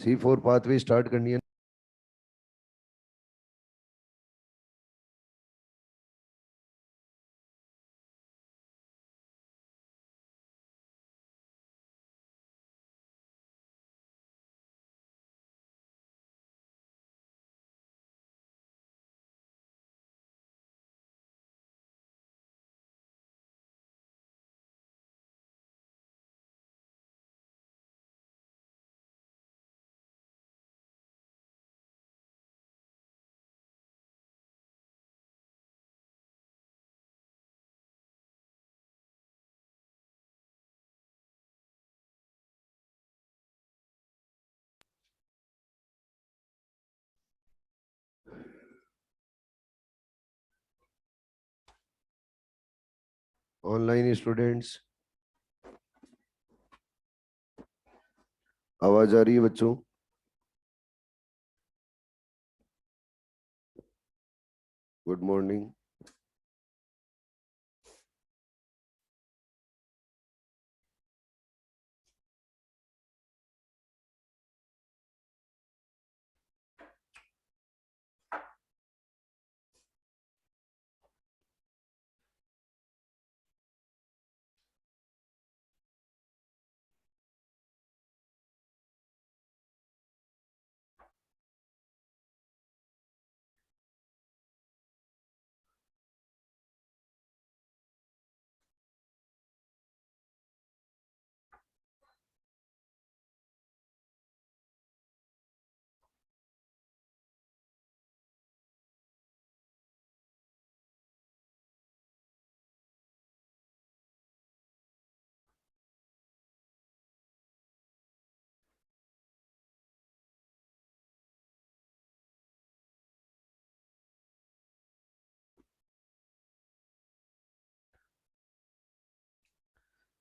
C4 pathway start करनी है। Online students, आवाज आ रही है बच्चों? Good morning.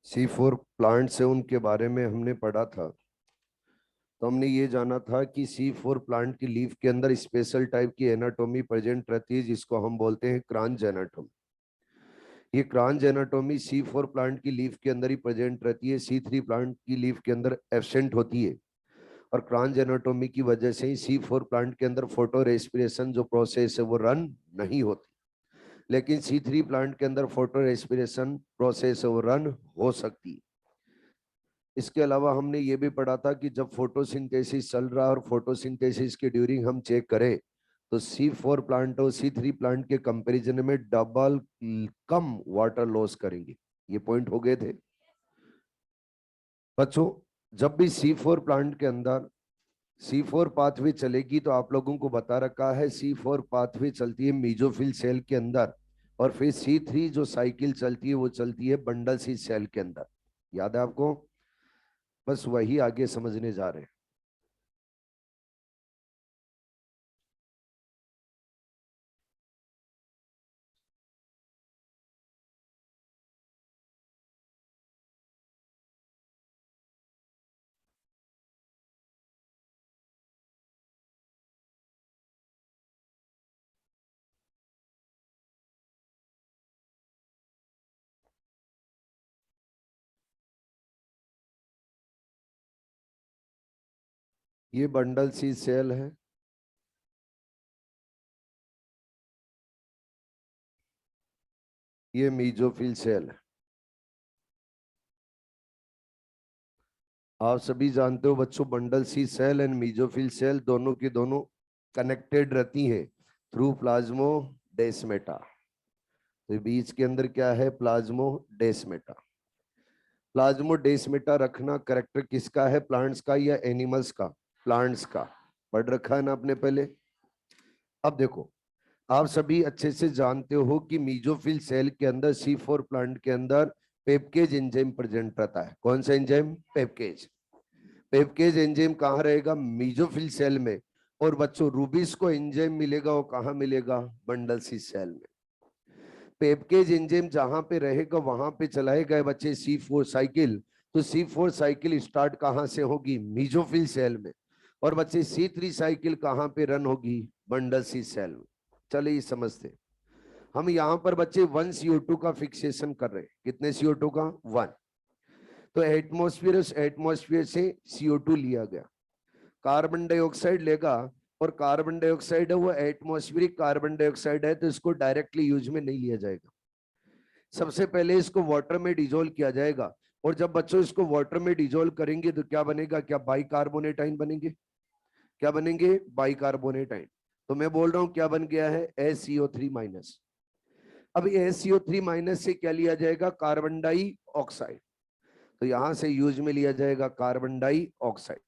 C4 प्लांट से उनके बारे में हमने पढ़ा था। तो हमने ये जाना था कि C4 प्लांट की लीफ के अंदर स्पेशल टाइप की एनाटॉमी प्रेजेंट रहती है, जिसको हम बोलते हैं क्रांच एनाटॉमी। ये क्रांच एनाटॉमी C4 प्लांट की लीफ के अंदर ही प्रेजेंट रहती है, C3 प्लांट की लीफ के अंदर एब्सेंट होती है। और क्रांच एनाटॉमी की वजह से ही C4 प्लांट के अंदर फोटो रेस्पिरेशन जो प्रोसेस है वो रन नहीं होती, लेकिन C3 प्लांट के अंदर फोटो रेस्पिरेशन प्रोसेस है वो रन हो सकती है। इसके अलावा हमने ये भी पढ़ा था कि जब फोटोसिंथेसिस चल रहा है और फोटोसिंथेसिस के ड्यूरिंग हम चेक करें तो C4 प्लांट और C3 प्लांट के कंपैरिजन में डबल कम वाटर लॉस करेंगे। ये पॉइंट हो गए थे बच्चों। जब भी C4 प्लांट के अंदर C4 पाथवे चलेगी तो आप लोगों को बता रखा है C4 पाथवे चलती है मीजोफिल सेल के अंदर, और फिर C3 जो साइकिल चलती है वो चलती है बंडल सी सेल के अंदर। याद है आपको? बस वही आगे समझने जा रहे हैं। ये बंडल सी सेल है, ये मीजोफिल सेल है। आप सभी जानते हो बच्चों, bundle sheath cell and mesophyll cell दोनों की दोनों कनेक्टेड रहती हैं थ्रू प्लाज्मोडेस्मेटा। तो बीच के अंदर क्या है? प्लाज्मोडेस्मेटा। प्लाज्मोडेस्मेटा रखना करेक्टर किसका है? प्लांट्स का या एनिमल्स का? प्लांट्स का। पढ़ रखा है ना आपने पहले। अब देखो, आप सभी अच्छे से जानते हो कि मीजोफिल सेल के अंदर C4 प्लांट के अंदर पेप्केज एंजाइम प्रेजेंट रहता है। कौन सा एंजाइम? पेप्केज। पेप्केज एंजाइम कहाँ रहेगा? मीजोफिल सेल में। और बच्चों रूबिस को एंजाइम मिलेगा, वो कहाँ मिलेगा? बंडल सी सेल में। पेप्केज एंजाइम जहां पे रहेगा वहां पे चलाए गए बच्चे C4 साइकिल। तो C4 साइकिल स्टार्ट कहां से होगी? मीजोफिल सेल में। और बच्चे C3 साइकिल कहां पे रन होगी? बंडल सी सेल में। चलिए समझते। हम यहाँ पर बच्चे 1 CO2 का फिक्सेशन कर रहे हैं। कितने CO2 का? 1। तो एटमॉस्फेयर से CO2 लिया गया। कार्बन डाइऑक्साइड लेगा और कार्बन डाइऑक्साइड है वो एटमॉस्फेरिक कार्बन डाइऑक्साइड है, तो इसको डायरेक्टली यूज में नहीं लिया जाएगा। सबसे पहले इसको वाटर में डिजोल्व किया जाएगा, और जब बच्चों इसको वाटर में डिजोल्व करेंगे तो क्या बनेगा, क्या बाइकार्बोनेट आयन बनेंगे, क्या बनेंगे, बाइकार्बोनेट आयन। तो मैं बोल रहा हूं क्या बन गया है, SCO3-। अब SCO3- से क्या लिया जाएगा, कार्बन डाइऑक्साइड। तो यहां से यूज में लिया जाएगा कार्बन डाइऑक्साइड।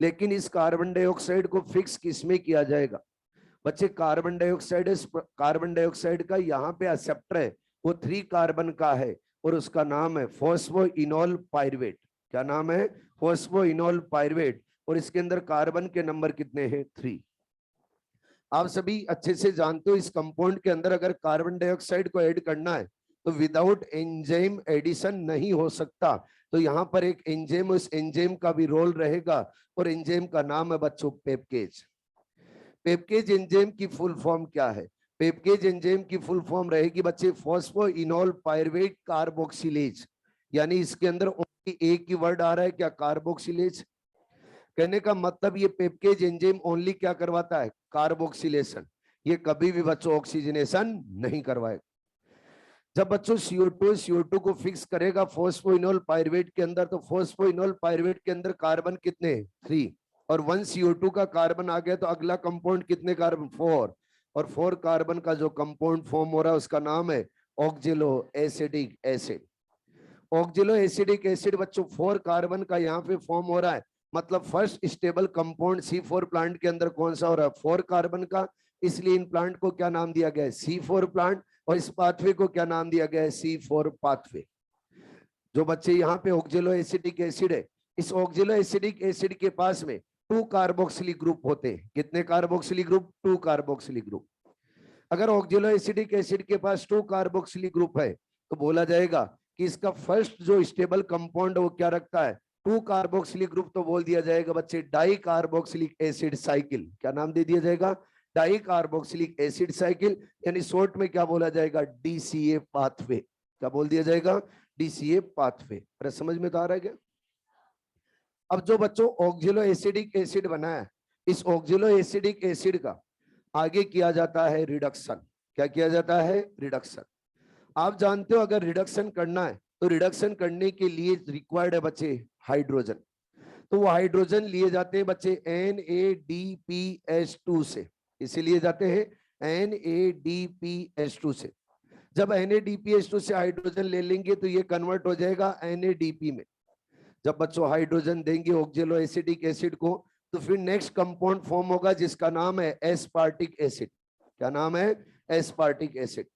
लेकिन इस कार्बन डाइऑक्साइड को फिक्स किस में किया जाएगा बच्चे, कार्बन डाइऑक्साइड, कार्बन डाइऑक्साइड का यहाँ पे एक्सेप्टर है वो 3 कार्बन का है, और उसका नाम है फॉस्फोइनोल पायरुवेट। क्या नाम है, फॉस्फोइनोल पायरुवेट। और इसके अंदर कार्बन के नंबर कितने हैं, 3। आप सभी अच्छे से जानते हो इस कंपाउंड के अंदर अगर कार्बन डाइऑक्साइड को ऐड करना है तो विदाउट एंजाइम एडिशन नहीं हो सकता। तो यहाँ पर एक एंजाइम, उस एंजाइम का भी रोल रहेगा, और एंजाइम का नाम है बच्चों पेपकेज। पेपकेज एंजाइम की फुल फॉर्म क्या है, पेपकेज एंजाइम की फुल फॉर्म रहेगी बच्चे फॉस्फोइनोल पायरुवेट कार्बोक्सिलेज। यानी इसके अंदर ओनली एक ही वर्ड आ रहा है, क्या, कार्बोक्सिलेज। कहने का मतलब ये पेपकेज एंजाइम ओनली क्या करवाता है, कार्बोक्सिलेशन। ये कभी भी बच्चों ऑक्सीजनेशन नहीं करवाएगा। जब बच्चों CO2 को फिक्स करेगा फॉस्फोइनोल पायरुवेट के अंदर, तो फॉस्फोइनोल पायरुवेट के अंदर कार्बन कितने, 3, और 1 CO2 का कार्बन आ गया, तो अगला कंपाउंड कितने कार्बन, 4, और 4 कार्बन का जो कंपाउंड फॉर्म हो रहा है उसका नाम है ऑक्जेलो एसिडिक एसिड। ऑक्जेलो एसिडिक एसिड बच्चों 4 कार्बन का यहाँ पे फॉर्म हो रहा है, मतलब first stable compound C4 plant के अंदर कौन सा हो रहा है, 4 कार्बन का। इसलिए इन प्लांट को क्या नाम दिया गया है, C4 प्लांट, और इस पाथवे को क्या नाम दिया गया है, C4 पाथवे। जो बच्चे यहाँ पे ऑक्जेलो एसिडिक एसिड है, इस ऑक्जेलो एसिडिक एसिड के पास में 2 कार्बोक्सिलिक ग्रुप होते हैं। कितने कार्बोक्सिलिक ग्रुप, 2 कार्बोक्सिलिक ग्रुप। अगर ऑक्जेलो एसिडिक एसिड के पास 2 कार्बोक्सिलिक ग्रुप है तो बोला जाएगा कि इसका फर्स्ट जो स्टेबल कंपाउंड है वो क्या रखता है, 2 कार्बोक्सिलिक ग्रुप। तो बोल दिया जाएगा बच्चे डाई कार्बोक्सिलिक एसिड साइकिल। क्या नाम दे दिया जाएगा, डाई कार्बोक्सिलिक एसिड साइकिल, यानी शॉर्ट में क्या बोला जाएगा, DCA पाथवे। क्या बोल दिया जाएगा, DCA पाथवे। अरे समझ में तो आ रहा है क्या। अब जो बच्चों ऑक्जेलो एसिडिक एसिड बना है, इस ऑक्जेलो एसिडिक एसिड का आगे किया जाता है रिडक्शन। क्या किया जाता है, रिडक्शन। आप जानते हो अगर रिडक्शन करना है तो रिडक्शन करने के लिए रिक्वायर्ड है बच्चे हाइड्रोजन। तो वो हाइड्रोजन लिए जाते हैं बच्चे NADPH2 से। इसे लिए जाते हैं NADPH2 से। जब NADPH2 से हाइड्रोजन ले लेंगे तो ये कन्वर्ट हो जाएगा NADP में। जब बच्चों हाइड्रोजन देंगे ऑक्जेलो एसिडिक एसिड को, तो फिर नेक्स्ट कंपाउंड फॉर्म होगा जिसका नाम है एस्पार्टिक एसिड। क्या नाम है, एस्पार्टिक एसिड।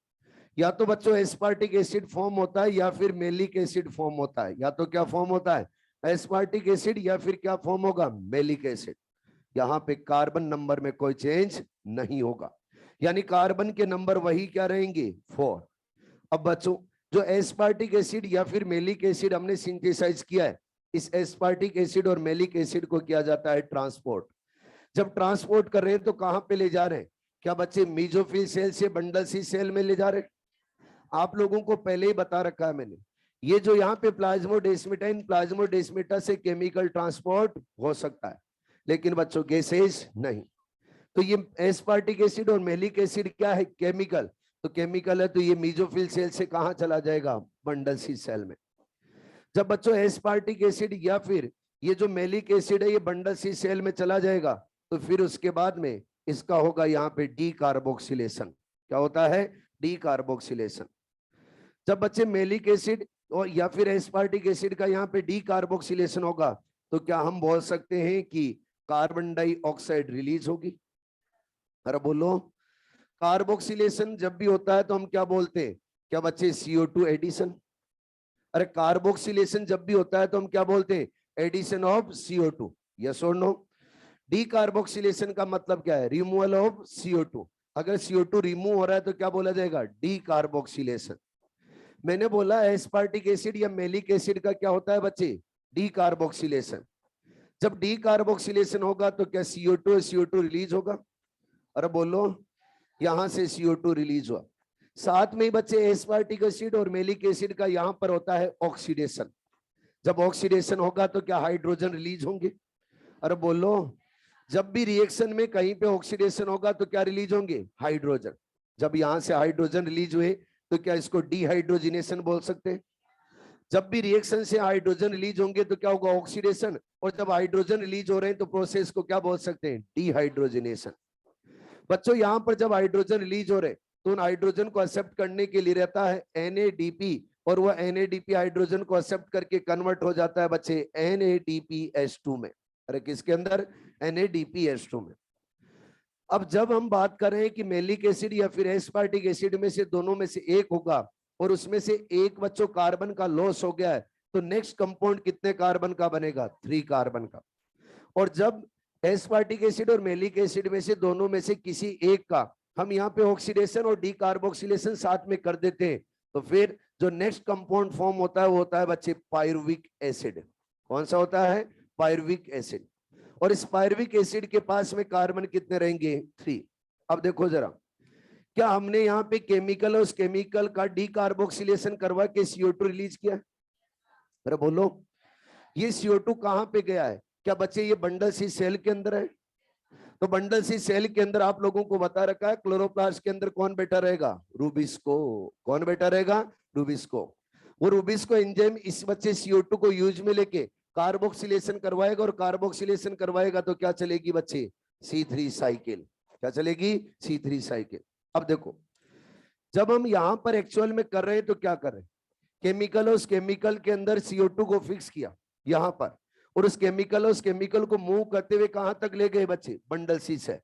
या तो बच्चों एस्पार्टिक एसिड फॉर्म होता है या फिर मेलिक एसिड फॉर्म होता है। या तो क्या फॉर्म होता है, एस्पार्टिक एसिड, या फिर क्या फॉर्म होगा, मेलिक एसिड। यहाँ पे कार्बन नंबर में कोई चेंज नहीं होगा, यानी कार्बन के नंबर वही क्या रहेंगे, 4। अब बच्चों जो एस्पार्टिक एसिड या फिर मेलिक एसिड हमने सिंथेसाइज किया है, इस एस्पार्टिक एसिड और मेलिक एसिड को किया जाता है ट्रांसपोर्ट। जब ट्रांसपोर्ट कर रहे हैं तो कहां पे ले जा रहे हैं, क्या बच्चे मीजोफिल सेल से बंडल सी सेल में ले जा रहे हैं। आप लोगों को पहले ही बता रखा है मैंने, ये जो यहाँ पे प्लाज्मोडेस्माटा, प्लाज्मोडेस्माटा से केमिकल ट्रांसपोर्ट हो सकता है, लेकिन बच्चों गैसेज नहीं। तो ये एस्पार्टिक एसिड और मेलिक एसिड क्या है, केमिकल। तो केमिकल है तो ये मीजोफिल सेल से कहां चला जाएगा, बंडल सी सेल में। जब बच्चों एस्पार्टिक एसिड या फिर ये जो मेलिक एसिड है ये बंडल सी सेल में चला जाएगा, तो फिर उसके बाद में इसका होगा यहाँ पे डी कार्बोक्सिलेशन। क्या होता है, डी कार्बोक्सिलेशन। जब बच्चे मेलिक एसिड और या फिर एस्पार्टिक एसिड का यहाँ पे डी कार्बोक्सिलेशन होगा, तो क्या हम बोल सकते हैं कि कार्बन डाइऑक्साइड रिलीज होगी। अरे बोलो, कार्बोक्सिलेशन जब भी होता है तो हम क्या बोलते हैं, क्या बच्चे, CO2 एडिशन। अरे कार्बोक्सिलेशन जब भी होता है तो हम क्या बोलते हैं, एडिशन ऑफ CO2। यस और नो। डी कार्बोक्सिलेशन का मतलब क्या है, रिमूवल ऑफ CO2। अगर CO2 रिमूव हो रहा है तो क्या बोला जाएगा, डी कार्बोक्सिलेशन। मैंने बोला एस्पार्टिक एसिड या मेलिक एसिड का क्या होता है बच्चे, डी कार्बोक्सिलेशन। जब डी कार्बोक्सिलेशन होगा तो क्या CO2 रिलीज होगा। अरे बोलो, यहां से CO2 रिलीज हुआ। साथ में ही बच्चे एस्पार्टिक एसिड और मेलिक एसिड का यहां पर होता है ऑक्सीडेशन। जब ऑक्सीडेशन होगा तो क्या हाइड्रोजन रिलीज होंगे। अरे बोलो, जब भी रिएक्शन में कहीं पे ऑक्सीडेशन होगा तो क्या रिलीज होंगे? हाइड्रोजन। जब यहां से हाइड्रोजन रिलीज हुए तो क्या इसको डिहाइड्रोजिनेशन बोल सकते हैं? जब भी रिएक्शन से हाइड्रोजन रिलीज होंगे तो क्या होगा? ऑक्सीडेशन। और जब हाइड्रोजन रिलीज हो रहे हैं तो प्रोसेस को क्या बोल सकते हैं? डिहाइड्रोजिनेशन। बच्चों यहां पर जब हाइड्रोजन रिलीज हो रहे तो उन हाइड्रोजन को एक्सेप्ट करने के लिए रहता है NADP, और वह NADP हाइड्रोजन को एक्सेप्ट करके कन्वर्ट हो जाता है बच्चे NADPH2 में। अरे किसके अंदर? NADPH2 में। अब जब हम बात कर रहे हैं कि मेलिक एसिड या फिर एस्पार्टिक एसिड में से दोनों में से एक होगा और उसमें से एक बच्चों कार्बन का लॉस हो गया है, तो नेक्स्ट कंपाउंड कितने कार्बन का बनेगा? 3 कार्बन का। और जब एस्पार्टिक एसिड और मेलिक एसिड में से दोनों में से किसी एक का हम यहाँ पे ऑक्सीडेशन और डीकार्बोक्सिलेशन साथ में कर देते हैं, तो फिर जो नेक्स्ट कंपाउंड फॉर्म होता है वो होता है बच्चे पायरुविक एसिड। कौन सा होता है? Pyruvic acid. और इस पायरुविक एसिड के पास में कार्बन कितने रहेंगे? 3। अब देखो जरा, क्या हमने यहाँ पे केमिकल और उस केमिकल का डीकार्बोक्सिलेशन करवा के CO2 रिलीज किया? अरे बोलो, ये CO2 कहां पे गया है? क्या बच्चे ये बंडल सी सेल के अंदर है? तो बंडल सी सेल के अंदर आप लोगों को बता रखा है क्लोरोप्लास्ट के अंदर कौन बैठा रहेगा? रूबिस्को। कौन बैठा रहेगा? रूबिस्को। वो रूबिस्को एंजाइम इस बच्चे CO2 को यूज में लेके कार्बोक्सिलेशन करवाएगा, और कार्बोक्सिलेशन करवाएगा तो क्या चलेगी बच्चे? C3 cycle. क्या चलेगी? C3 cycle. अब देखो, जब हम यहां पर एक्चुअल में कर रहे हैं तो क्या कर रहे हैं? केमिकल, उस केमिकल के अंदर CO2 को फिक्स किया यहां पर, और उस केमिकल को मूव करते हुए कहां तक ले गए बच्चे? Bundle sheath cell.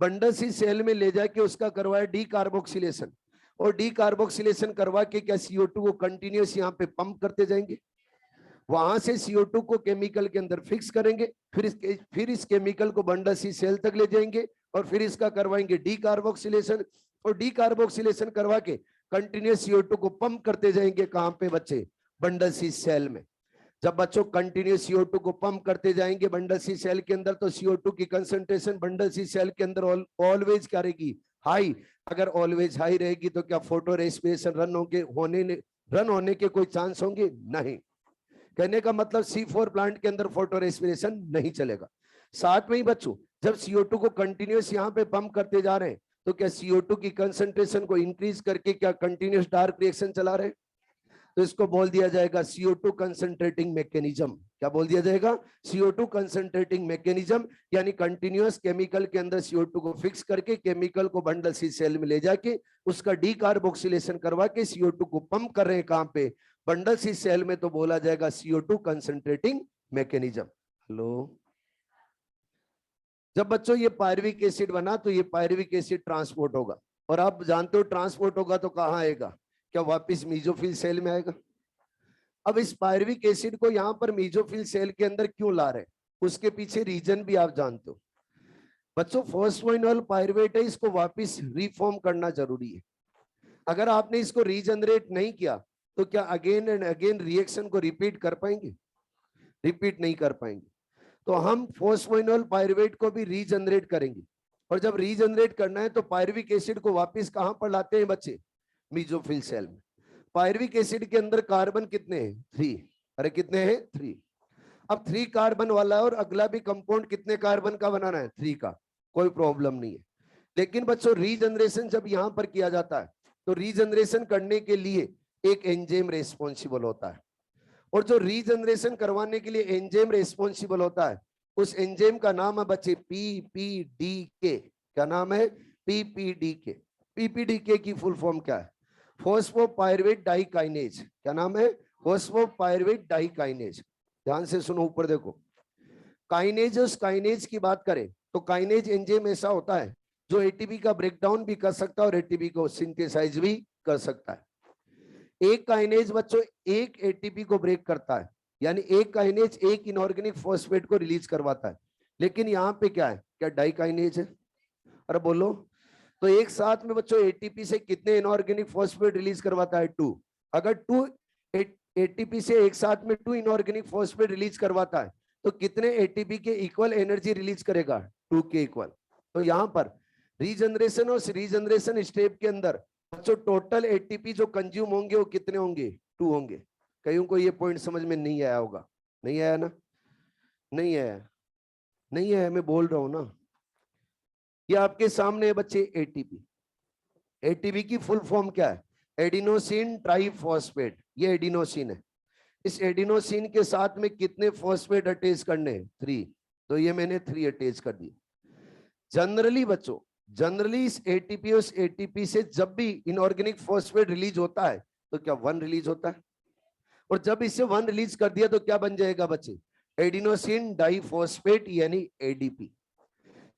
Bundle sheath cell में ले जाके उसका करवाया डीकार्बोक्सिलेशन, और डीकार्बोक्सिलेशन करवा के क्या CO2 को कंटिन्यूस यहाँ पे पंप करते जाएंगे। वहां से CO2 को केमिकल के अंदर फिक्स करेंगे, फिर इस केमिकल को बंडल सी सेल तक ले जाएंगे, और फिर इसका करवाएंगे डीकार्बोक्सिलेशन, और डीकार्बोक्सिलेशन करवा के कंटिन्यूस CO2 को पंप करते जाएंगे। कहां पे बच्चे? बंडल सी सेल में। जब बच्चों कंटिन्यूस CO2 को पंप करते जाएंगे बंडल सी सेल के अंदर, तो CO2 की कंसंट्रेशन बंडल सी सेल के अंदर ऑलवेज क्या रहेगी? हाई। अगर ऑलवेज हाई रहेगी तो क्या फोटो रेस्पिरेशन रन होने के कोई चांस होंगे? नहीं। कहने का मतलब C4 प्लांट के अंदर फोटो रेस्पिरेशन नहीं चलेगा। साथ में ही बच्चों, जब CO2 को कंटिन्यूस यहाँ पे पंप करते जा रहे हैं तो क्या CO2 की कंसंट्रेशन को इंक्रीज करके क्या कंटिन्यूस डार्क रिएक्शन चला रहे हैं? तो इसको बोल दिया जाएगा CO2 कंसंट्रेटिंग मैकेनिज्म। क्या बोल दिया जाएगा? CO2 concentrating mechanism. यानी कंटिन्यूअस केमिकल के अंदर CO2 को फिक्स करके केमिकल को बंडल सी सेल में ले जाके उसका डीकार्बोक्सिलेशन करवा के CO2 को पंप कर रहे हैं। कहां पे? बंडल सी सेल में। तो बोला जाएगा CO2 कंसंट्रेटिंग मैकेनिज्म। हेलो, जब बच्चों ये पायरुविक एसिड बना तो ये पायरुविक एसिड ट्रांसपोर्ट होगा, और आप जानते हो ट्रांसपोर्ट होगा तो कहां आएगा? क्या वापिस मीजोफिल सेल में आएगा? अब इस पायरुविक एसिड को यहां पर मीजोफिल सेल के अंदर क्यों ला रहे हैं, उसके पीछे रीजन भी आप जानते हो बच्चों। फॉस्फोइनोल पायरुवेट है, इसको वापिस रिफॉर्म करना जरूरी है। अगर आपने इसको रीजनरेट नहीं किया तो क्या अगेन एंड अगेन रिएक्शन को रिपीट कर पाएंगे? रिपीट नहीं कर पाएंगे। तो हम फॉस्फोइनोल पायरुवेट को भी रीजनरेट करेंगे, और जब रीजनरेट करना है तो पायरुविक एसिड को वापस कहां पर लाते हैं बच्चे? मीजोफिल सेल में। पायरुविक एसिड के अंदर कार्बन कितने हैं? 3। अरे कितने हैं? 3। अब 3 कार्बन वाला है, और अगला भी कंपाउंड कितने कार्बन का बनाना है? 3 का। कोई प्रॉब्लम नहीं है। लेकिन बच्चों रीजनरेशन जब यहां पर किया जाता है तो रीजनरेशन करने के लिए एक एंजाइम रेस्पॉन्सिबल होता है, और जो रीजनरेशन करवाने के लिए एंजाइम रेस्पॉन्सिबल होता है उस एंजाइम का नाम है बच्चे PPDK। क्या नाम है? PPDK। PPDK की फुल फॉर्म क्या है? फॉस्फोपायरुवेट डाइकाइनेज। क्या नाम है? फॉस्फोपायरुवेट डाइकाइनेज। ध्यान से सुनो, ऊपर देखो। काइनेज, उस काइनेज की बात करें तो काइनेज एंजाइम ऐसा होता है जो ATP का ब्रेकडाउन भी कर सकता है और ATP को सिंथेसाइज भी कर सकता है। एक काइनेज बच्चों एक ATP को ब्रेक करता है, यानी एक काइनेज एक इनऑर्गेनिक फॉस्फेट को रिलीज करवाता है। लेकिन यहाँ पे क्या है? क्या डाइकाइनेज है? अरे बोलो, तो एक साथ में बच्चों ATP से कितने इनऑर्गेनिक फॉस्फेट रिलीज करवाता है? 2। अगर 2 ATP से एक साथ में 2 इनऑर्गेनिक फॉस्फेट रिलीज करवाता है तो कितने ATP के इक्वल एनर्जी रिलीज करेगा? 2 के इक्वल। तो यहाँ पर रीजनरेशन और रीजनरेशन स्टेप के अंदर बच्चों टोटल ATP जो कंज्यूम होंगे वो कितने होंगे? 2 होंगे। कईयों को ये पॉइंट समझ में नहीं आया होगा। नहीं आया ना? नहीं आया। नहीं है, मैं बोल रहा हूं ना, ये आपके सामने है बच्चे, एटीपी। एटीपी की फुल फॉर्म क्या है? Adenosine triphosphate. ये एडिनोसिन है। इस एडिनोसिन के साथ में कितने फॉस्फेट अटैच करने हैं? 3। तो ये मैंने 3 अटैच कर दिए। जनरली बच्चों, जनरली इस एटीपी और एटीपी से जब भी इनऑर्गेनिक फॉस्फेट रिलीज होता है तो क्या 1 रिलीज होता है, और जब इसे 1 रिलीज कर दिया तो क्या बन जाएगा बच्चे? एडिनोसिन डाइफॉस्फेट यानी एडीपी।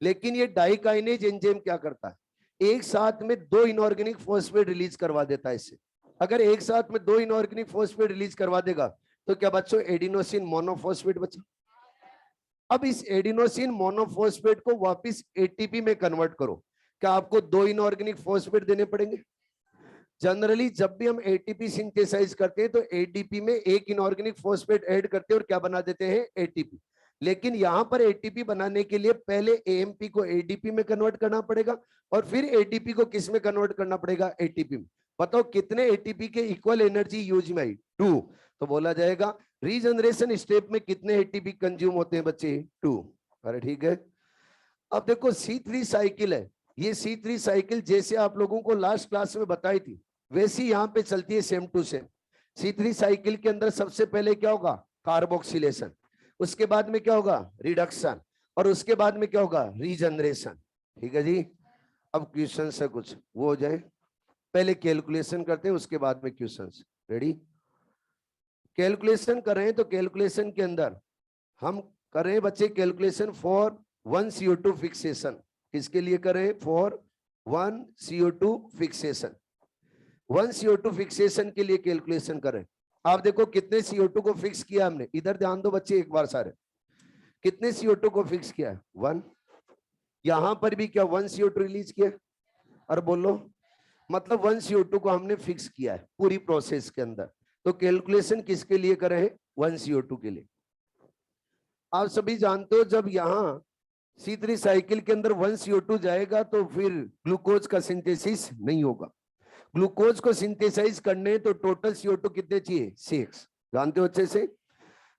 लेकिन ये डाइकाइनेज एंजाइम क्या करता है? एक साथ में 2 इनऑर्गेनिक फॉस्फेट रिलीज करवा देता है इससे। अगर एक साथ में 2 इनऑर्गेनिक फॉस्फेट रिलीज करवा देगा तो क्या बच्चों? एडिनोसिन मोनोफॉस्फेट बचा। अब इस एडिनोसिन मोनोफॉस्फेट को वापस एटीपी में कन्वर्ट करो, क्या आपको 2 इनऑर्गेनिक फॉस्फेट देने पड़ेंगे? जनरली जब भी हम एटीपी सिंथेसाइज करते हैं तो एटीपी में 1 इनऑर्गेनिक फॉस्फेट ऐड करते हैं और क्या बना देते हैं? एटीपी। लेकिन यहां पर एटीपी बनाने के लिए पहले एएमपी को एडीपी में कन्वर्ट करना पड़ेगा और फिर एटीपी को किस में कन्वर्ट करना पड़ेगा? एटीपी में। बताओ कितने एटीपी के इक्वल एनर्जी यूज में आई? 2। तो बोला जाएगा रीजनरेशन स्टेप में कितने एटीपी कंज्यूम होते हैं बच्चे? 2। अरे ठीक है। अब देखो C3 साइकिल है, ये C3 साइकिल जैसे आप लोगों को लास्ट क्लास में बताई थी वैसी यहाँ पे चलती है, same to same. C3 cycle के अंदर सबसे पहले क्या होगा? कार्बोक्सिलेशन। उसके बाद में क्या होगा? रिडक्शन। और उसके बाद में क्या होगा? रीजनरेशन। ठीक है जी। अब क्वेश्चन है कुछ, वो हो जाए। पहले कैलकुलेशन करते हैं, उसके बाद में क्वेश्चन। रेडी? कैलकुलेशन कर रहे हैं तो कैलकुलेशन के अंदर हम कर रहे हैं बच्चे कैलकुलेशन फॉर 1 CO2 फिक्सेशन। किसके लिए कर रहे हैं? For 1 CO2 fixation. 1 CO2 fixation के लिए कैलकुलेशन कर रहे हैं। आप देखो कितने CO2 को फिक्स किया हमने, इधर ध्यान दो बच्चे एक बार सारे। कितने CO2 को फिक्स किया? 1। यहां पर भी क्या 1 CO2 रिलीज किया? और बोलो, मतलब 1 CO2 को हमने फिक्स किया है पूरी प्रोसेस के अंदर। तो कैलकुलेशन किसके लिए कर रहे हैं? 1 CO2 के लिए। आप सभी जानते हो जब यहां C3 साइकिल के अंदर 1 CO2 जाएगा तो फिर ग्लूकोज का सिंथेसिस नहीं होगा। ग्लूकोज को सिंथेसाइज करने तो टोटल CO2 कितने चाहिए? 6। जानते हो अच्छे से।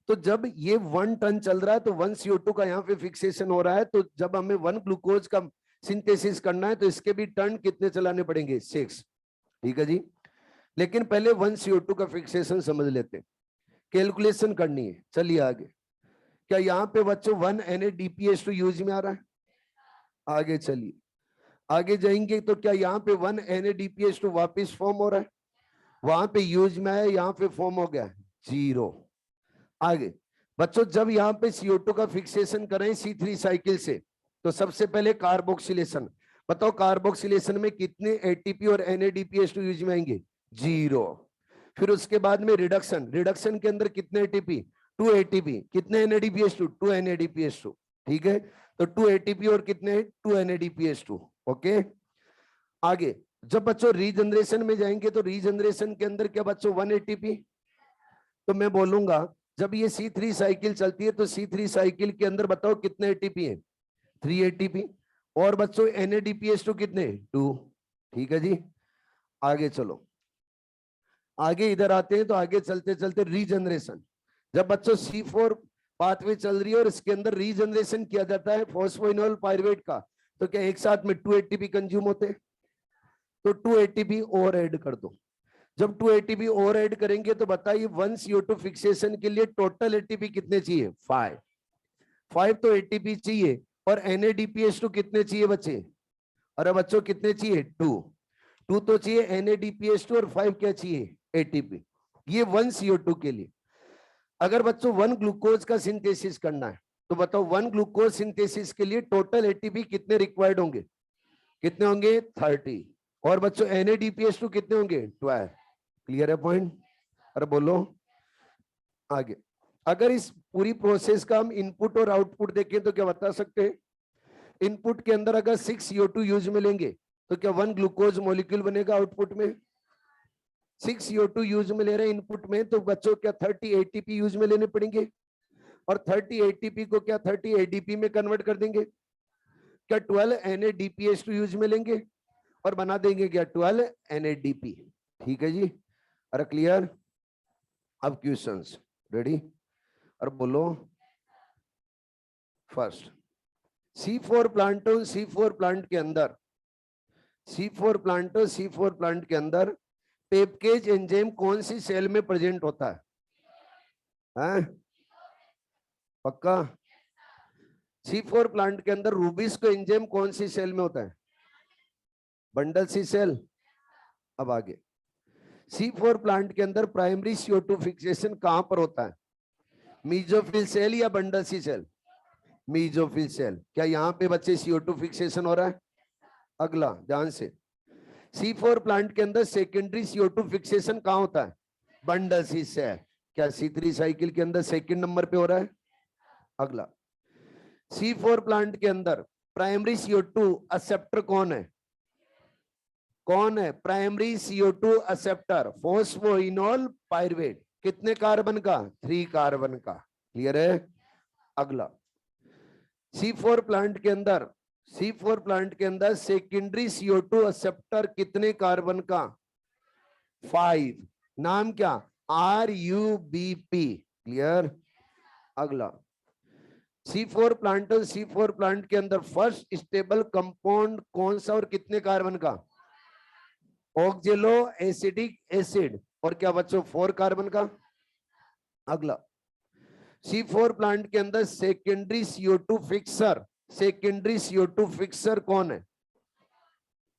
तो जब ये 1 टन चल रहा है तो 1 CO2 का यहाँ पे फिक्सेशन हो रहा है, तो जब हमें 1 ग्लूकोज का सिंथेसिस करना है तो इसके भी टन कितने चलाने पड़ेंगे? 6। ठीक है जी। लेकिन पहले 1 CO2 का फिक्सेशन समझ लेते हैं, कैलकुलेशन करनी है। चलिए आगे। क्या यहाँ पे बच्चों 1 NADPH2 यूज में आ रहा है? आगे चलिए, आगे जाएंगे तो क्या यहाँ पे 1 NADPH2 वापिस फॉर्म हो रहा है? वहां पे यूज में है, यहाँ पे फॉर्म हो गया 0। आगे बच्चों, जब यहाँ पे CO2 का फिक्सेशन करें C3 साइकिल से तो सबसे पहले कार्बोक्सिलेशन। बताओ कार्बोक्सिलेशन में कितने एटीपी और NADPH2 यूज में आएंगे? 0। फिर उसके बाद में रिडक्शन। रिडक्शन के अंदर कितने एटीपी? 2 एटीपी। कितने NADPH2? 2 NADPH2। ठीक है, तो 2 एटीपी और कितने? 2 NADPH2। ओके। आगे जब बच्चों रीजनरेशन में जाएंगे तो रीजनरेशन के अंदर क्या बच्चों? 1 एटीपी। तो मैं बोलूंगा जब ये C3 साइकिल चलती है तो C3 साइकिल के अंदर बताओ कितने एटीपी है? 3 एटीपी। और बच्चों NADPH2 कितने? 2। ठीक है जी। आगे चलो, आगे इधर आते हैं तो आगे चलते चलते रीजनरेशन। जब बच्चों C4 पाथवे चल रही है और इसके अंदर रीजनरेशन किया जाता है फॉस्फोइनोल पायरुवेट का, तो क्या एक साथ में 2 एटीपी कंज्यूम होते हैं? तो 2 एटीपी और ऐड कर दो। जब 2 एटीपी और ऐड करेंगे तो बताइए 1 CO2 फिक्सेशन के लिए टोटल एटीपी कितने चाहिए? 5। 5 तो एटीपी चाहिए। और NADPH2 कितने चाहिए बच्चे? अरे बच्चों कितने चाहिए? 2। 2 तो चाहिए NADPH2 और 5 क्या चाहिए? एटीपी। ये 1 CO2 के लिए। अगर बच्चों 1 ग्लूकोज का सिंथेसिस करना है तो बताओ 1 ग्लूकोज सिंथेसिस के लिए टोटल एटीपी कितने रिक्वायर्ड होंगे? कितने होंगे? 30। और बच्चों NADPH2 कितने होंगे? 12। क्लियर है पॉइंट? अरे बोलो आगे। अगर इस पूरी प्रोसेस का हम इनपुट और आउटपुट देखें तो क्या बता सकते हैं? इनपुट के अंदर अगर 6 CO2 यूज में लेंगे तो क्या 1 ग्लूकोज मॉलिक्यूल बनेगा? आउटपुट में 6 CO2 यूज में ले रहे हैं इनपुट में, तो बच्चों क्या 30 ATP यूज में लेने पड़ेंगे? और 30 ATP को क्या 30 ADP में कन्वर्ट कर देंगे? क्या 12 NADPH2 यूज में लेंगे और बना देंगे क्या? 12 NADP। ठीक है जी। अरे क्लियर? अब क्वेश्चंस रेडी? और बोलो फर्स्ट C4 प्लांट के अंदर C4 प्लांट के अंदर पेपकेज एंजाइम कौन सी सेल में प्रेजेंट होता है? पक्का? C4 प्लांट के अंदर रूबिस्को एंजाइम कौन सी सेल में होता है? Bundle sheath cell. अब आगे, C4 प्लांट के अंदर प्राइमरी CO2 फिक्सेशन कहां पर होता है? मीजोफिल सेल या bundle sheath cell? Mesophyll cell. क्या यहाँ पे बच्चे CO2 फिक्सेशन हो रहा है? अगला ध्यान से, C4 प्लांट के अंदर सेकेंडरी CO2 फिक्सेशन कहां होता है? Bundle sheath cell. क्या C3 साइकिल के अंदर सेकंड नंबर पे हो रहा है? अगला, C4 प्लांट के अंदर प्राइमरी CO2 एक्सेप्टर कौन है? कौन है primary CO2 acceptor? Phosphoenol pyruvate. कितने कार्बन का? 3 कार्बन का। क्लियर है? अगला, C4 प्लांट के अंदर सेकेंडरी CO2 एक्सेप्टर कितने कार्बन का? 5। नाम क्या? RUBP। क्लियर? अगला, C4 प्लांट के अंदर फर्स्ट स्टेबल कंपाउंड कौन सा और कितने कार्बन का? ऑक्जेलो एसिडिक एसिड। और क्या बच्चों? 4 कार्बन का। अगला, C4 प्लांट के अंदर सेकेंडरी CO2 फिक्सर कौन है?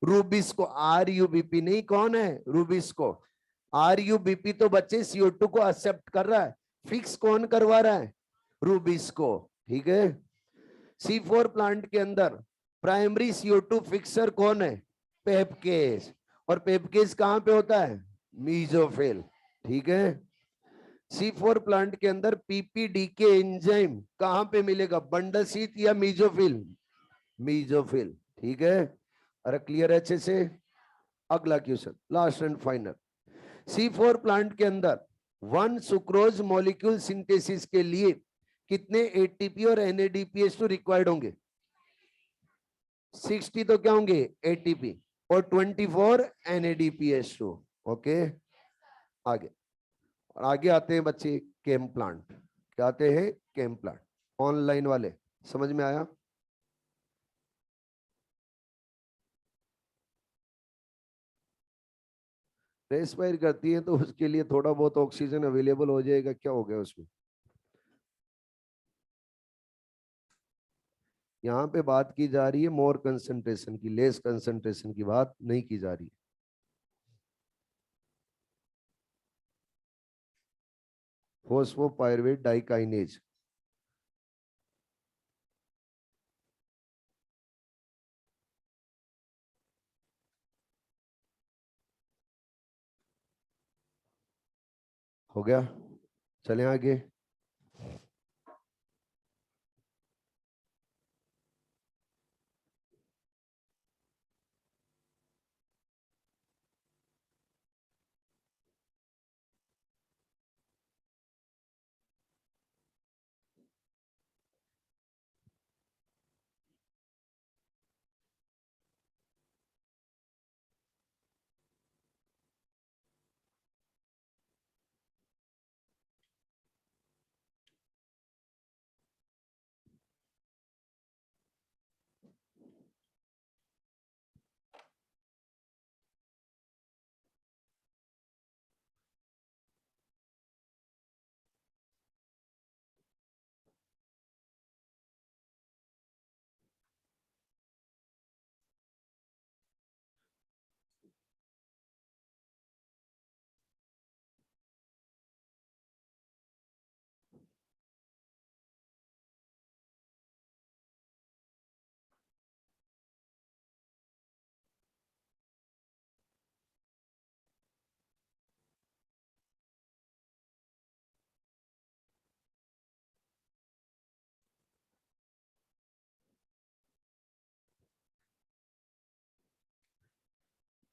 रूबिस्को। RUBP नहीं, कौन है? रूबिस्को। RUBP तो बच्चे CO2 को एक्सेप्ट कर रहा है, फिक्स कौन करवा रहा है? रूबिस्को। ठीक है? C4 प्लांट के अंदर प्राइमरी CO2 फिक्सर कौन है? पेपकेज। और पेपकेज कहां पे होता है? मीजोफिल। ठीक है? C4 प्लांट के अंदर PPDK एंजाइम कहां पे मिलेगा? बंडल शीथ या मीजोफिल? मीजोफिल। ठीक है? अरे क्लियर है अच्छे से? अगला question, last and final. C4 plant के अंदर 1 सुक्रोज मॉलिक्यूल सिंथेसिस के लिए कितने ATP और NADPH2 रिक्वायर्ड होंगे? 60 तो क्या होंगे? ATP और 24 NADPH2। ओके, आगे। और आगे आते हैं बच्चे केम प्लांट। क्या आते हैं? केम प्लांट। ऑनलाइन वाले समझ में आया? रेस्पायर करती है तो उसके लिए थोड़ा बहुत ऑक्सीजन अवेलेबल हो जाएगा, क्या हो गया उसमें? यहाँ पे बात की जा रही है मोर कंसंट्रेशन की, लेस कंसंट्रेशन की बात नहीं की जा रही। फोस्फोपायरुवेट डाइकाइनेज। हो गया? चलें आगे।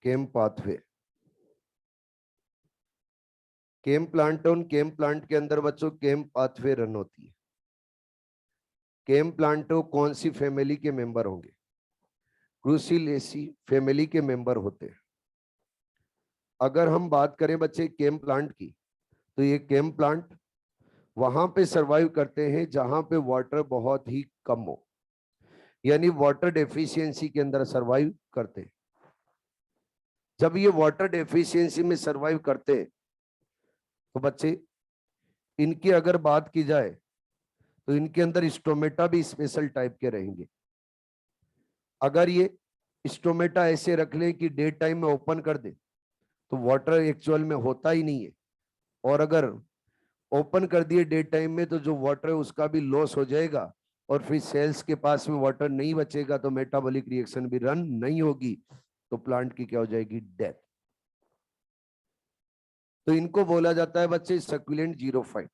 केम पाथवे। केम प्लांट के अंदर बच्चों केम पाथवे रन होती है। केम प्लांटो कौन सी फैमिली के मेंबर होंगे? क्रूसिलेसी फैमिली के मेंबर होते हैं। अगर हम बात करें बच्चे केम प्लांट की, तो ये केम प्लांट वहां पे सरवाइव करते हैं जहां पे वाटर बहुत ही कम हो। यानी वाटर डेफिशिएंसी के अंदर सरवाइव करते हैं। जब ये वाटर डेफिशिएंसी में सरवाइव करते हैं तो बच्चे इनकी अगर बात की जाए तो इनके अंदर स्टोमेटा भी स्पेशल टाइप के रहेंगे। अगर ये स्टोमेटा ऐसे रख लें कि डे टाइम में ओपन कर दे तो वाटर एक्चुअल में होता ही नहीं है, और अगर ओपन कर दिए डे टाइम में तो जो वाटर है उसका भी लॉस हो जाएगा और फिर सेल्स के पास में वाटर नहीं बचेगा तो मेटाबॉलिक रिएक्शन भी रन नहीं होगी, तो प्लांट की क्या हो जाएगी, डेथ। तो इनको बोला जाता है बच्चे सक्यूलेंट जीरोफाइट।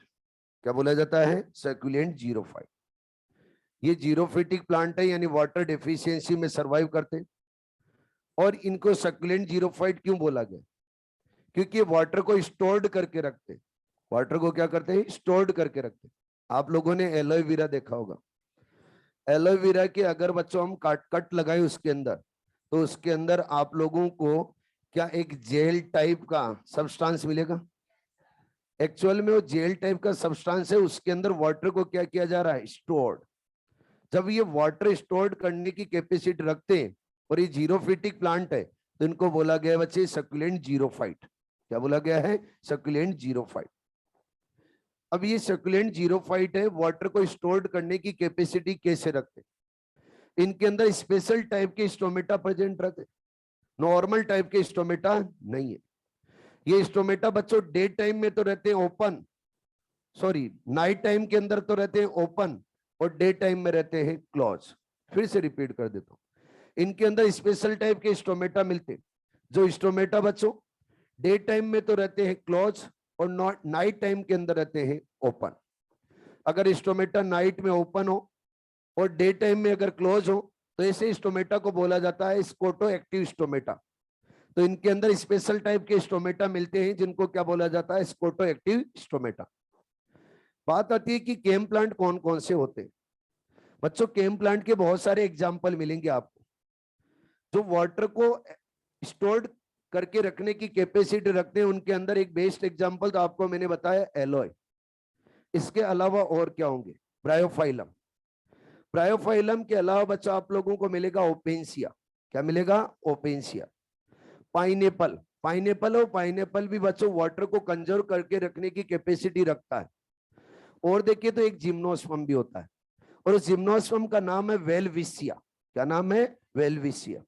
क्या बोला जाता है, सक्यूलेंट जीरोफाइट। ये जीरोफिटिक प्लांट है यानी वाटर डेफिशिएंसी में सरवाइव करते हैं। और इनको सक्यूलेंट जीरोफाइट क्यों बोला गया, क्योंकि वाटर को स्टोर्ड करके रखते। वाटर को क्या करते हैं, स्टोर्ड करके रखते। आप लोगों ने एलोवेरा देखा होगा। एलोवेरा के अगर बच्चों हम कट लगाए उसके अंदर, तो उसके अंदर आप लोगों को क्या एक जेल टाइप का सब्सटेंस मिलेगा। एक्चुअल में वो जेल टाइप का सब्सटेंस है, उसके अंदर वाटर को क्या किया जा रहा है, स्टोर्ड। जब ये वाटर स्टोर्ड करने की कैपेसिटी रखते हैं और ये जीरोफिटिक प्लांट है तो इनको बोला गया बच्चे सक्यूलेंट जीरोफाइट। क्या बोला गया है, सक्यूलेंट जीरोफाइट। अब ये सक्यूलेंट जीरोफाइट है, वाटर को स्टोर्ड करने की कैपेसिटी कैसे रखते, इनके अंदर स्पेशल टाइप के स्टोमेटा प्रेजेंट रहते, नॉर्मल टाइप के स्टोमेटा नहीं है। ये स्टोमेटा बच्चों डे टाइम में तो रहते हैं ओपन, सॉरी नाइट टाइम के अंदर तो रहते हैं ओपन और डे टाइम में रहते हैं क्लोज। फिर से रिपीट कर देता हूं, इनके अंदर स्पेशल टाइप के स्टोमेटा मिलते, जो स्टोमेटा बच्चों डे टाइम में तो रहते हैं क्लोज और नाइट टाइम के अंदर रहते हैं ओपन। अगर स्टोमेटा नाइट में ओपन हो और डे टाइम में अगर क्लोज हो तो ऐसे स्टोमेटा को बोला जाता है स्कोटो एक्टिव स्टोमेटा। तो इनके अंदर स्पेशल टाइप के स्टोमेटा मिलते हैं जिनको क्या बोला जाता है, स्कोटो एक्टिव स्टोमेटा। बात आती है कि केम प्लांट कौन कौन से होते हैं। बच्चों केम प्लांट के बहुत सारे एग्जाम्पल मिलेंगे आपको, जो वाटर को स्टोर्ड करके रखने की कैपेसिटी रखते हैं। उनके अंदर एक बेस्ट एग्जांपल तो आपको मैंने बताया एलोय। इसके अलावा और क्या होंगे, ब्रायोफाइलम। ब्रायोफाइलम के अलावा बच्चा आप लोगों को मिलेगा ओपेंसिया। क्या मिलेगा, ओपेंसिया। पाइनएप्पल, पाइनएप्पल और पाइनएप्पल भी बच्चों वाटर को कंजर्व करके रखने की कैपेसिटी रखता है। और देखिए तो एक जिम्नोस्पर्म भी होता है और उस जिम्नोस्पर्म का नाम है वेलविसिया। क्या नाम है, वेलविसिया।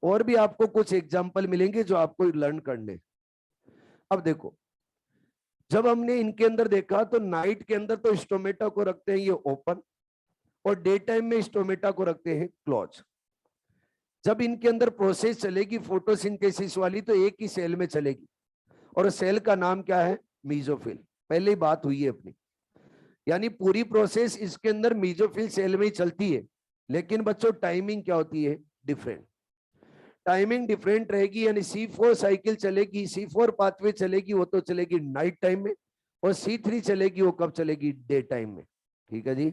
और भी आपको कुछ एग्जाम्पल मिलेंगे जो आपको लर्न करने। अब देखो, जब हमने इनके अंदर देखा तो नाइट के अंदर तो स्टोमेटा को रखते हैं ये ओपन और डे टाइम में स्टोमेटा को रखते हैं क्लोज। जब इनके अंदर प्रोसेस चलेगी फोटोसिंथेसिस वाली तो एक ही सेल में चलेगी और सेल का नाम क्या है, मीजोफिल। पहले ही बात हुई है अपनी, यानी पूरी प्रोसेस इसके अंदर मीजोफिल सेल में ही चलती है। लेकिन बच्चों टाइमिंग क्या होती है, डिफरेंट। टाइमिंग डिफरेंट रहेगी, यानी C4 साइकिल चलेगी, C4 पाथवे चलेगी, वो तो चलेगी नाइट टाइम में, और C3 चलेगी, वो कब चलेगी, डे टाइम में। ठीक है जी।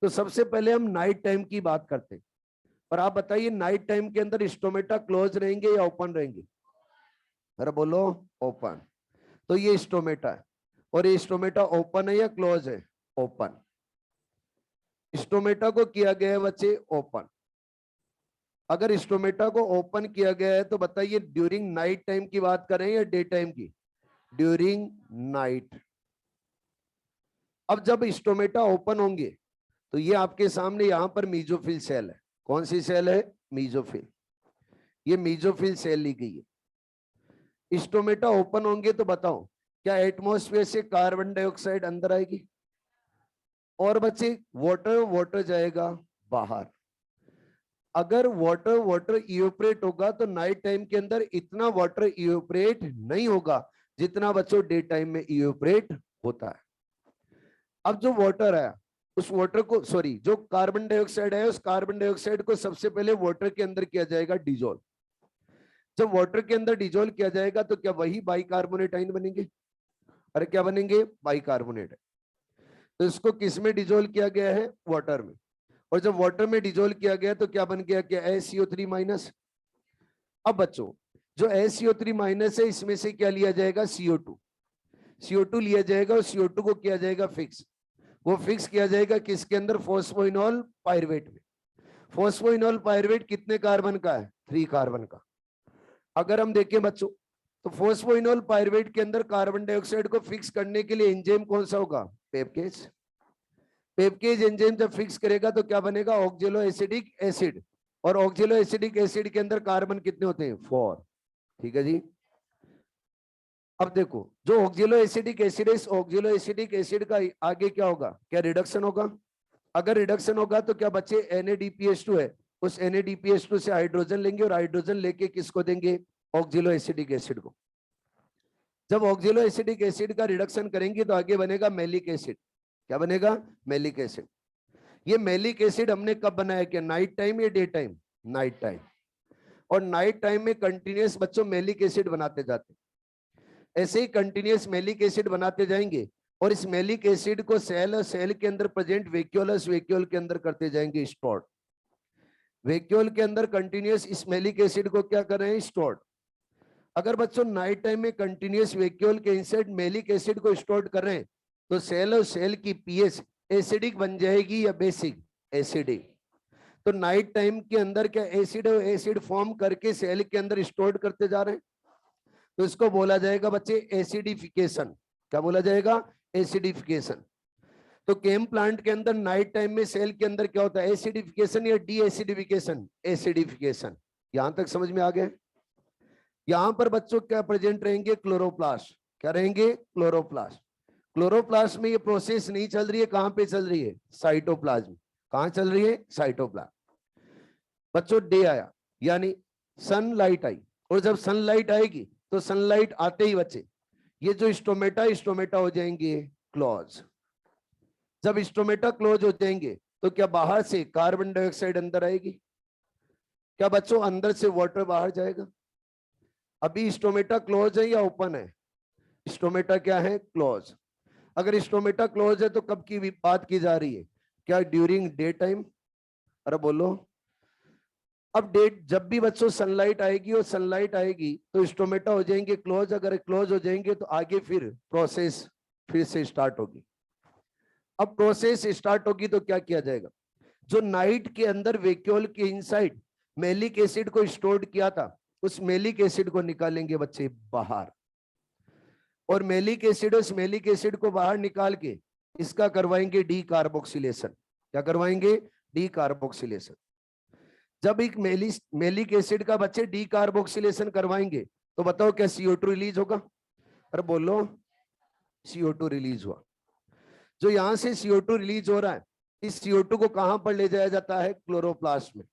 तो सबसे पहले हम नाइट टाइम की बात करते हैं। पर आप बताइए नाइट टाइम के अंदर स्टोमेटा क्लोज रहेंगे या ओपन रहेंगे, अरे बोलो ओपन। तो ये स्टोमेटा है और ये स्टोमेटा ओपन है या क्लोज है, ओपन। स्टोमेटा को किया गया है बच्चे ओपन। अगर स्टोमेटा को ओपन किया गया है तो बताइए ड्यूरिंग नाइट टाइम की बात करें या डे टाइम की, ड्यूरिंग नाइट। अब जब स्टोमेटा ओपन होंगे तो ये आपके सामने यहां पर मीजोफिल सेल है। कौन सी सेल है, मीजोफिल। ये मीजोफिल सेल ली गई है। स्टोमेटा ओपन होंगे तो बताओ क्या एटमॉस्फेयर से कार्बन डाइऑक्साइड अंदर आएगी, और बच्चे वाटर वाटर जाएगा बाहर। अगर वाटर वाटर इवेपोरेट होगा तो नाइट टाइम के अंदर इतना वाटर इवेपोरेट नहीं होगा जितना बच्चों डे टाइम में इवेपोरेट होता है। अब जो वाटर है उस वाटर को, सॉरी जो कार्बन डाइऑक्साइड है उस कार्बन डाइऑक्साइड को सबसे पहले वाटर के अंदर किया जाएगा डिजोल्व। जब वाटर के अंदर डिजोल्व किया जाएगा तो क्या वही बाइकार्बोनेट आयन बनेंगे, अरे क्या बनेंगे, बाइकार्बोनेट। तो इसको किस में डिजोल्व किया गया है, वाटर में। और जब वाटर में डिजोल्व किया गया तो क्या बन गया, क्या SCO3-। अब बच्चों जो SCO3- है इसमें से क्या लिया जाएगा, CO2 लिया जाएगा और CO2 को किया जाएगा फिक्स। वो फिक्स किया जाएगा किसके अंदर, फॉस्फोइनोल पायरुवेट में। फॉस्फोइनोल पायरुवेट कितने कार्बन का है? 3 कार्बन का। अगर हम देखें बच्चों तो फॉस्फोइनोल पायरुवेट के अंदर कार्बन डाइऑक्साइड को फिक्स करने के लिए एंजाइम कौन सा होगा? पेपकेज। पेपकेज एंजाइम जब फिक्स करेगा तो क्या बनेगा? ऑक्जेलो एसिडिक एसिड। और ऑक्जेलो एसिडिक एसिड के अंदर कार्बन कितने होते हैं? 4। ठीक है जी। अब देखो जो ऑक्जेलो एसिडिक एसिड है, इस ऑक्जेलो एसिडिक एसिड का आगे क्या होगा? क्या रिडक्शन होगा? अगर रिडक्शन होगा तो क्या बच्चे NADPH2 है, उस NADPH2 से हाइड्रोजन लेंगे और हाइड्रोजन लेके किसको देंगे? ऑक्जेलो एसिडिक एसिड को। जब ऑक्जेलो एसिडिक एसिड का रिडक्शन करेंगे तो आगे बनेगा मैलिक एसिड। क्या बनेगा? Malic acid. ये मैलिक एसिड हमने कब बनाया? क्या नाइट टाइम या डे टाइम? Night time. और नाइट टाइम में कंटिन्यूस बच्चों मैलिक एसिड बनाते जाते, ऐसे ही कंटिन्यूस मैलिक एसिड बनाते जाएंगे और इस मैलिक एसिड को सेल और सेल के अंदर प्रेजेंट वेक्यूलस वेक्यूल के अंदर करते जाएंगे स्टोर। वेक्यूल के अंदर कंटिन्यूस इस मैलिक एसिड को क्या कर रहे हैं? स्टोर। अगर बच्चों नाइट टाइम में कंटिन्यूस वेक्यूल के इनसाइड मैलिक एसिड को स्टोर कर रहे हैं तो सेल और सेल की पीएच एसिडिक बन जाएगी या बेसिक? एसिडिक। तो नाइट टाइम के अंदर क्या एसिड और एसिड फॉर्म करके सेल के अंदर स्टोर करते जा रहे हैं, तो इसको बोला जाएगा बच्चे एसिडिफिकेशन। क्या बोला जाएगा? एसिडिफिकेशन। तो केम प्लांट के अंदर नाइट टाइम में सेल के अंदर क्या होता है? एसिडिफिकेशन या डी एसिडिफिकेशन? एसिडिफिकेशन। यहां तक समझ में आ गया? यहां पर बच्चों क्या प्रेजेंट रहेंगे? क्लोरोप्लास्ट। क्या रहेंगे? क्लोरोप्लास्ट। क्लोरोप्लास्ट में ये प्रोसेस नहीं चल रही है, कहां पे चल रही है? साइटोप्लाज्म। कहां चल रही है? साइटोप्लाज्म। बच्चों डे आया यानी सनलाइट आई, और जब सनलाइट आएगी तो सनलाइट आते ही बच्चे ये जो स्टोमेटा स्टोमेटा हो जाएंगे क्लोज। जब स्टोमेटा क्लोज हो जाएंगे तो क्या बाहर से कार्बन डाइऑक्साइड अंदर आएगी? क्या बच्चों अंदर से वाटर बाहर जाएगा? अभी स्टोमेटा क्लोज है या ओपन है? स्टोमेटा क्या है? क्लोज। अगर स्टोमेटा क्लोज है तो कब की बात की जा रही है? क्या ड्यूरिंग डे टाइम? अरे बोलो। अब डेट जब भी बच्चों सनलाइट आएगी और सनलाइट आएगी तो स्टोमेटा हो जाएंगे क्लोज। अगर क्लोज हो जाएंगे तो आगे फिर प्रोसेस फिर से स्टार्ट होगी। अब प्रोसेस स्टार्ट होगी तो क्या किया जाएगा? जो नाइट के अंदर वेक्यूल के इनसाइड मेलिक एसिड को स्टोर किया था उस मेलिक एसिड को निकालेंगे बच्चे बाहर, और मेलिक एसिड उस मेलिक एसिड को बाहर निकाल के इसका करवाएंगे डी कार्बोक्सिलेशन। क्या करवाएंगे? D carboxylation. जब एक मेलिक एसिड का बच्चे डी कार्बोक्सिलेशन करवाएंगे तो बताओ क्या CO2 रिलीज होगा? अरे बोलो। CO2 रिलीज हुआ। जो यहां से CO2 रिलीज हो रहा है, इस CO2 को कहां पर ले जाया जाता है? क्लोरोप्लास्ट में।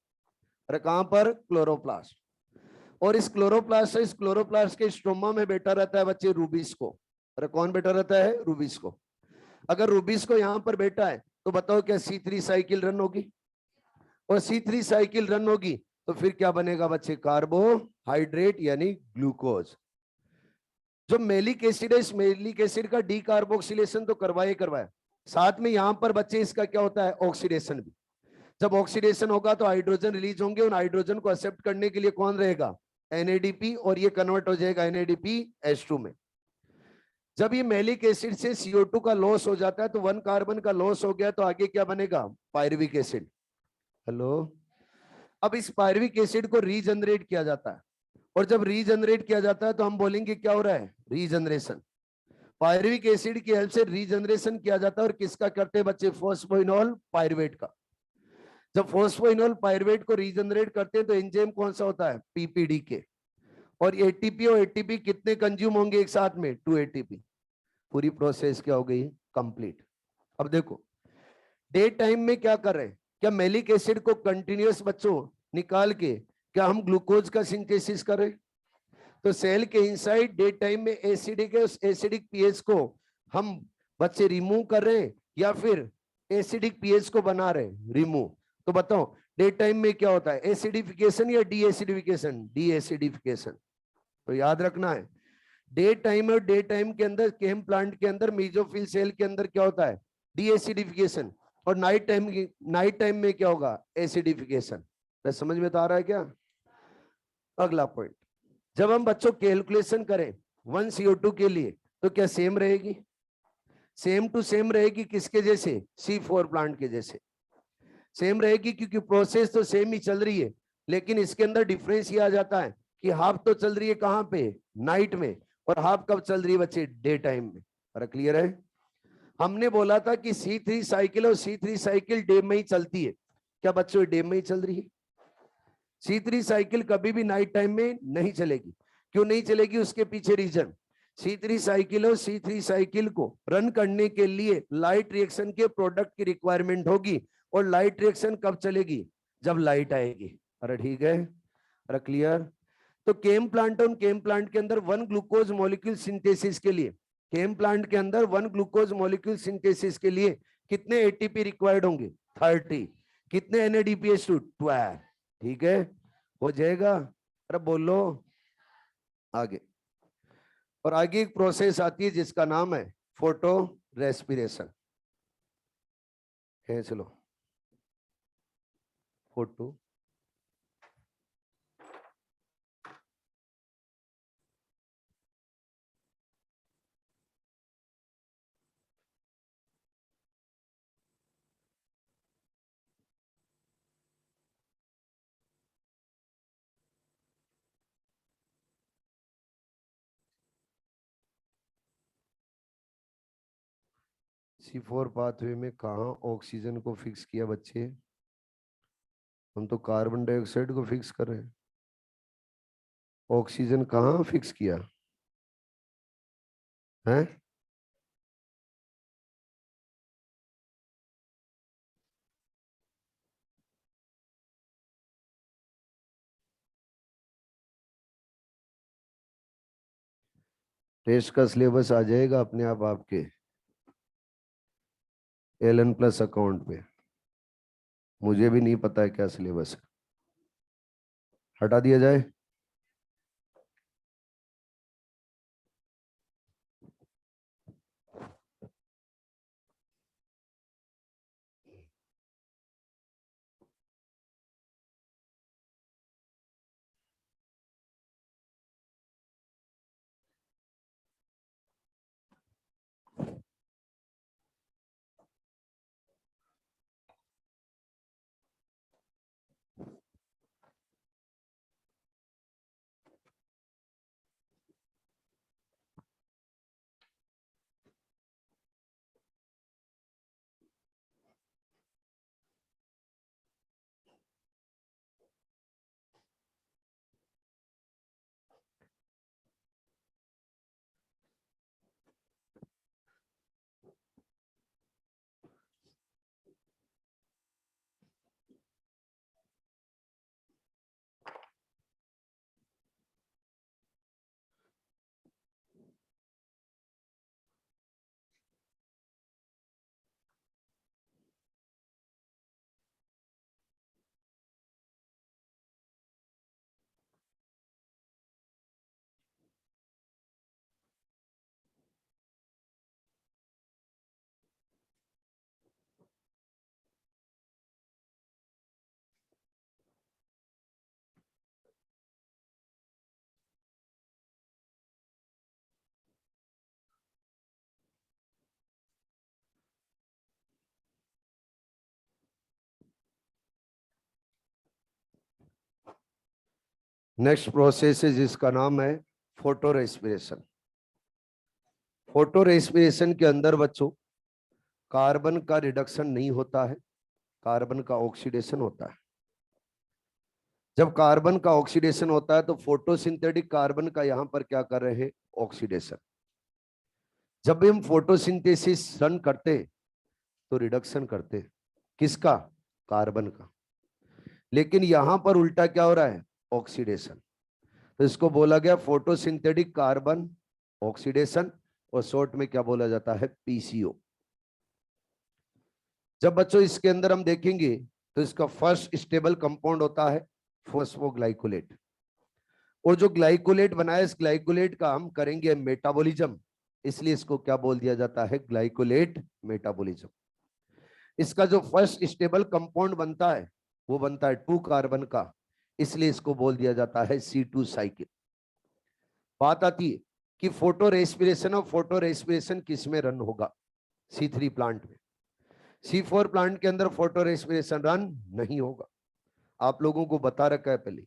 अरे कहां पर? क्लोरोप्लास्ट। और इस क्लोरोप्लास्ट के स्ट्रोमा में बैठा रहता है बच्चे रूबिस्को। अरे कौन बैठा रहता है? रूबिस्को। अगर रूबिस्को यहां पर बैठा है तो बताओ क्या C3 साइकिल रन होगी? और C3 साइकिल रन होगी तो फिर क्या बनेगा बच्चे? कार्बोहाइड्रेट यानी ग्लूकोज। जो मेलिक एसिड है, इस मेलिक एसिड का डी कार्बोक्सिलेशन तो करवाया, साथ में यहां पर बच्चे इसका क्या होता है? ऑक्सीडेशन भी। जब ऑक्सीडेशन होगा तो हाइड्रोजन रिलीज होंगे, उन हाइड्रोजन को एक्सेप्ट करने के लिए कौन रहेगा? NADP, और ये कन्वर्ट हो जाएगा NADPH2 में। जब ये मेलिक एसिड से CO2 का लॉस हो जाता है तो 1 कार्बन का लॉस हो गया तो आगे क्या बनेगा? Pyruvic acid. हेलो। अब इस पायरुविक एसिड को रीजनरेट किया जाता है, और जब रीजनरेट किया जाता है तो हम बोलेंगे क्या हो रहा है? रीजनरेशन। पायरुविक एसिड की हेल्प से रीजनरेशन किया जाता है, और किसका करते हैं बच्चे? फॉस्फोइनोल पायरुवेट का। जब फॉस्फोइनोल पायरुवेट को रीजनरेट करते हैं तो एंजाइम कौन सा होता है? PPDK। और ATP और ATP कितने कंज्यूम होंगे एक साथ में? 2 ATP। पूरी प्रोसेस क्या हो गई? कंप्लीट। अब देखो डे टाइम में क्या कर रहे हैं? क्या मेलिक एसिड को कंटिन्यूस बच्चों निकाल के क्या हम ग्लूकोज का सिंथेसिस करें? तो सेल के इनसाइड डे टाइम में एसिडिक है, उस एसिडिक पीएच को हम बच्चे रिमूव कर रहे हैं या फिर एसिडिक पीएच को बना रहे हैं? रिमूव। तो बताओ डे टाइम में क्या होता है? एसिडिफिकेशन या डी एसिडिफिकेशन? D acidification. तो याद रखना है डे टाइम और डे टाइम के अंदर केम प्लांट के अंदर मेसोफिल सेल के अंदर क्या होता है? D acidification. और नाइट टाइम में क्या होगा? एसिडिफिकेशन। समझ में तो आ रहा है क्या? अगला पॉइंट, जब हम बच्चों कैलकुलेशन करें 1 CO2 के लिए तो क्या सेम रहेगी? सेम टू सेम रहेगी किसके जैसे? C4 प्लांट के जैसे। सेम रहेगी क्योंकि प्रोसेस तो सेम ही चल रही है, लेकिन इसके अंदर डिफरेंस ये आ जाता है कि हाफ तो चल रही है कहां पे, नाइट में, और हाफ कब चल रही है बच्चे, डे टाइम में। फर्क क्लियर है? हमने बोला था कि C3 साइकिल और C3 साइकिल डे में ही चलती है। क्या बच्चों डे में ही चल रही है? C3 साइकिल कभी भी नाइट टाइम में नहीं चलेगी। क्यों नहीं चलेगी? उसके पीछे रीजन, C3 साइकिल और C3 साइकिल को रन करने के लिए लाइट रिएक्शन के प्रोडक्ट की रिक्वायरमेंट होगी, और लाइट रिएक्शन कब चलेगी, जब लाइट आएगी। अरे ठीक है, अरे क्लियर? तो केम प्लांट, और केम प्लांट के अंदर 1 ग्लूकोज मॉलिक्यूल सिंथेसिस के लिए, केम प्लांट के अंदर 1 ग्लूकोज मॉलिक्यूल सिंथेसिस के लिए कितने एटीपी रिक्वायर्ड होंगे, 30। कितने NADPH2, 12। ठीक है, हो जाएगा? अरे बोलो आगे। और आगे एक प्रोसेस आती है जिसका नाम है फोटो रेस्पिरेशन है। चलो फोटो C4 पाथवे में कहा ऑक्सीजन को फिक्स किया बच्चे? हम तो कार्बन डाइऑक्साइड को फिक्स कर रहे हैं। ऑक्सीजन कहाँ फिक्स किया है? टेस्ट का सिलेबस आ जाएगा अपने आप आपके LN+ अकाउंट पे। मुझे भी नहीं पता है क्या सिलेबस है, हटा दिया जाए। नेक्स्ट प्रोसेस है जिसका नाम है फोटो रेस्पिरेशन। फोटो रेस्पिरेशन के अंदर बच्चों कार्बन का रिडक्शन नहीं होता है, कार्बन का ऑक्सीडेशन होता है। जब कार्बन का ऑक्सीडेशन होता है तो फोटोसिंथेटिक कार्बन का यहां पर क्या कर रहे हैं, ऑक्सीडेशन। जब भी हम फोटोसिंथेसिस रन करते तो रिडक्शन करते, किसका, कार्बन का। लेकिन यहां पर उल्टा क्या हो रहा है, ऑक्सीडेशन। तो इसको बोला गया फोटोसिंथेटिक कार्बन ऑक्सीडेशन, और शॉर्ट में क्या बोला जाता है, PCO। जब बच्चों इसके अंदर हम देखेंगे तो इसका फर्स्ट स्टेबल कंपाउंड होता है फॉस्फोग्लाइकोलेट, और जो ग्लाइकोलेट बना है इस ग्लाइकोलेट का हम करेंगे मेटाबॉलिज्म, इसलिए इसको क्या बोल दिया जाता है, ग्लाइकोलेट मेटाबॉलिज्म। इसका जो फर्स्ट स्टेबल कंपाउंड बनता है वो बनता है 2 कार्बन का, इसलिए इसको बोल दिया जाता है C2 साइकिल। बात आती है कि फोटो रेस्पिरेशन, और फोटो रेस्पिरेशन किस में रन होगा, C3 प्लांट में। C4 प्लांट के अंदर फोटो रेस्पिरेशन रन नहीं होगा, आप लोगों को बता रखा है पहले।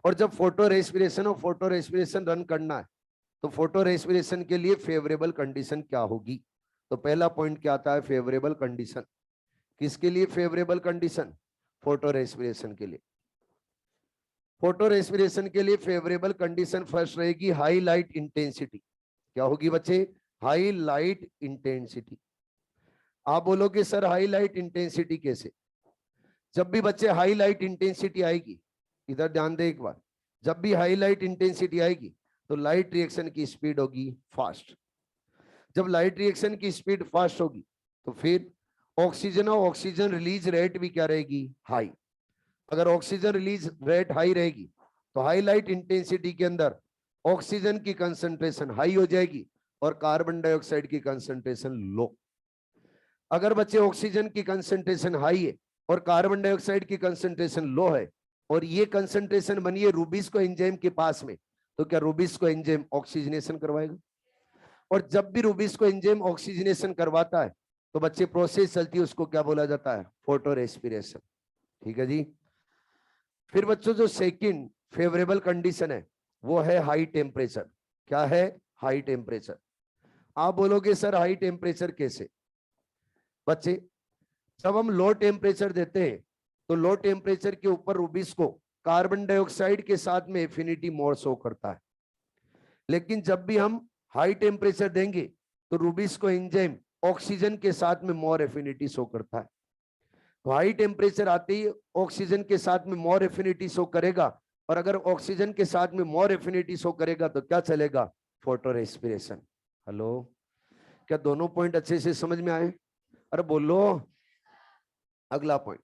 और जब फोटो रेस्पिरेशन रन करना है तो फोटो रेस्पिरेशन के लिए फेवरेबल कंडीशन क्या होगी? तो पहला पॉइंट क्या आता है? Favourable condition. किसके लिए फेवरेबल कंडीशन? फोटो रेस्पिरेशन के लिए। फोटो रेस्पिरेशन के लिए फेवरेबल कंडीशन फर्स्ट रहेगी हाई लाइट इंटेंसिटी। क्या होगी बच्चे? High light intensity. आप बोलोगे सर हाई लाइट इंटेंसिटी कैसे? जब भी बच्चे हाई लाइट इंटेंसिटी आएगी, इधर ध्यान दे एक बार, जब भी हाई लाइट इंटेंसिटी आएगी तो लाइट रिएक्शन की स्पीड होगी फास्ट। जब लाइट रिएक्शन की स्पीड फास्ट होगी तो फिर ऑक्सीजन और ऑक्सीजन रिलीज रेट भी क्या रहेगी? हाई। अगर ऑक्सीजन रिलीज रेट हाई रहेगी तो हाई लाइट इंटेंसिटी के अंदर ऑक्सीजन की कंसंट्रेशन हाई हो जाएगी और कार्बन डाइऑक्साइड की कंसंट्रेशन लो। अगर बच्चे ऑक्सीजन की कंसंट्रेशन हाई है और कार्बन डाइऑक्साइड की कंसंट्रेशन लो है और ये कंसंट्रेशन बनी है रूबिस्को एंजाइम के पास में, तो क्या रूबिस्को एंजाइम ऑक्सीजनेशन करवाएगा? और जब भी रूबिस्को एंजाइम ऑक्सीजनेशन करवाता है तो बच्चे प्रोसेस चलती है, उसको क्या बोला जाता है? Photo respiration. ठीक है जी। फिर बच्चों जो सेकंड फेवरेबल कंडीशन है वो है हाई टेम्परेचर। क्या है? High temperature. आप बोलोगे सर हाई टेम्परेचर कैसे? बच्चे जब हम लो टेम्परेचर देते हैं तो लो टेम्परेचर के ऊपर रूबिस को कार्बन डाइऑक्साइड के साथ में एफिनिटी मोर शो करता है, लेकिन जब भी हम हाई टेम्परेचर देंगे तो रूबिस को एंजाइम ऑक्सीजन के साथ में मोर एफिनिटी शो करता है। तो हाई टेम्परेचर आते ही ऑक्सीजन के साथ में मोर एफिनिटी शो करेगा, और अगर ऑक्सीजन के साथ में मोर एफिनिटी शो करेगा तो क्या चलेगा? Photo respiration. हेलो, क्या दोनों पॉइंट अच्छे से समझ में आए? अरे बोलो। अगला पॉइंट,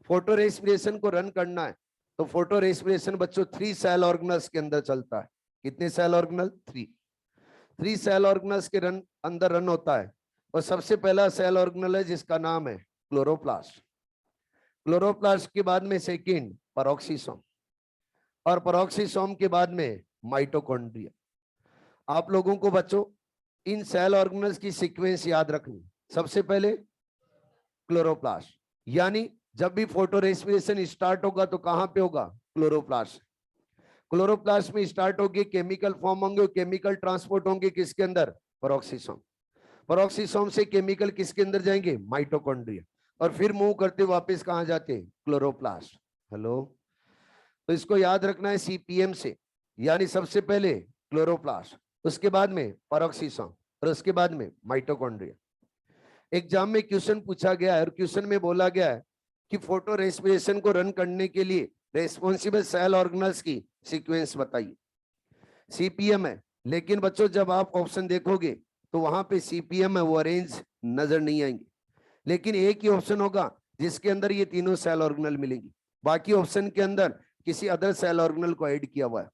फोटो रेस्पिरेशन को रन करना है तो फोटो रेस्पिरेशन बच्चों 3 सेल ऑर्गेनल्स के अंदर चलता है। कितने सेल ऑर्गेनल? 3 सेल ऑर्गेनल्स के अंदर रन होता है। और सबसे पहला सेल ऑर्गेनल है जिसका नाम है क्लोरोप्लास्ट। क्लोरोप्लास्ट के बाद में सेकंड पेरोक्सिसोम, और पेरोक्सिसोम के बाद में माइटोकॉन्ड्रिया। आप लोगों को बच्चों इन सेल ऑर्गेनल्स की सीक्वेंस याद रखनी। सबसे पहले क्लोरोप्लास्ट, यानी जब भी फोटो रेस्पिरेशन स्टार्ट होगा तो कहां पे होगा? क्लोरोप्लास्ट। क्लोरोप्लास्ट में स्टार्ट होगी, केमिकल फॉर्म होंगे, केमिकल ट्रांसपोर्ट होंगे किसके अंदर? पेरोक्सिसोम। पेरोक्सिसोम से केमिकल किसके अंदर जाएंगे? माइटोकॉन्ड्रिया। और फिर मूव करते वापस कहां जाते? क्लोरोप्लास्ट। हेलो, तो इसको याद रखना है सीपीएम से, यानी सबसे पहले क्लोरोप्लास्ट, उसके बाद में पेरोक्सिसोम और उसके बाद में माइटोकॉन्ड्रिया। एग्जाम में क्वेश्चन पूछा गया है और क्वेश्चन में बोला गया है कि फोटो रेस्पिरेशन को रन करने के लिए रेस्पॉन्सिबल सेल ऑर्गेनल्स की सीक्वेंस बताइए। सीपीएम है, लेकिन बच्चों जब आप ऑप्शन देखोगे तो वहां पे सीपीएम है वो अरेंज नजर नहीं आएंगे, लेकिन एक ही ऑप्शन होगा जिसके अंदर ये तीनों सेल ऑर्गेनल मिलेंगी। बाकी ऑप्शन के अंदर किसी अदर सेल ऑर्गेनल को ऐड किया हुआ है।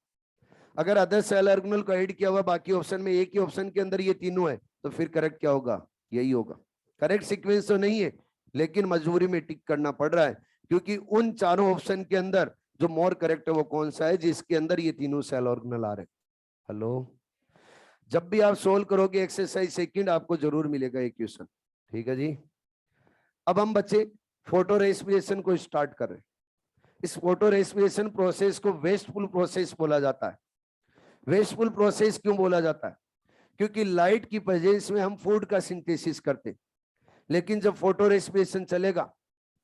अगर अदर सेल ऑर्गेनल को ऐड किया हुआ बाकी ऑप्शन में, एक ही ऑप्शन के अंदर ये तीनों है, तो फिर करेक्ट क्या होगा? यही होगा। करेक्ट सीक्वेंस तो नहीं है, लेकिन मजबूरी में टिक करना पड़ रहा है, क्योंकि उन चारों ऑप्शन के अंदर जो मोर करेक्ट है वो कौन सा है? जिसके अंदर ये तीनों सेल ऑर्गेनल आ रहे हैं। हेलो, जब भी आप सोल्व करोगे एक्सरसाइज सेकंड आपको जरूर मिलेगा एक क्वेश्चन। ठीक है जी। अब हम बच्चे फोटो रेस्पिरेशन को स्टार्ट कर रहे हैं। इस फोटो रेस्पिरेशन प्रोसेस को वेस्टफुल प्रोसेस बोला जाता है। वेस्टफुल प्रोसेस क्यों बोला जाता है? क्योंकि लाइट की प्रेजेंस में हम फूड का सिंथेसिस करते हैं, लेकिन जब फोटो रेस्पिरेशन चलेगा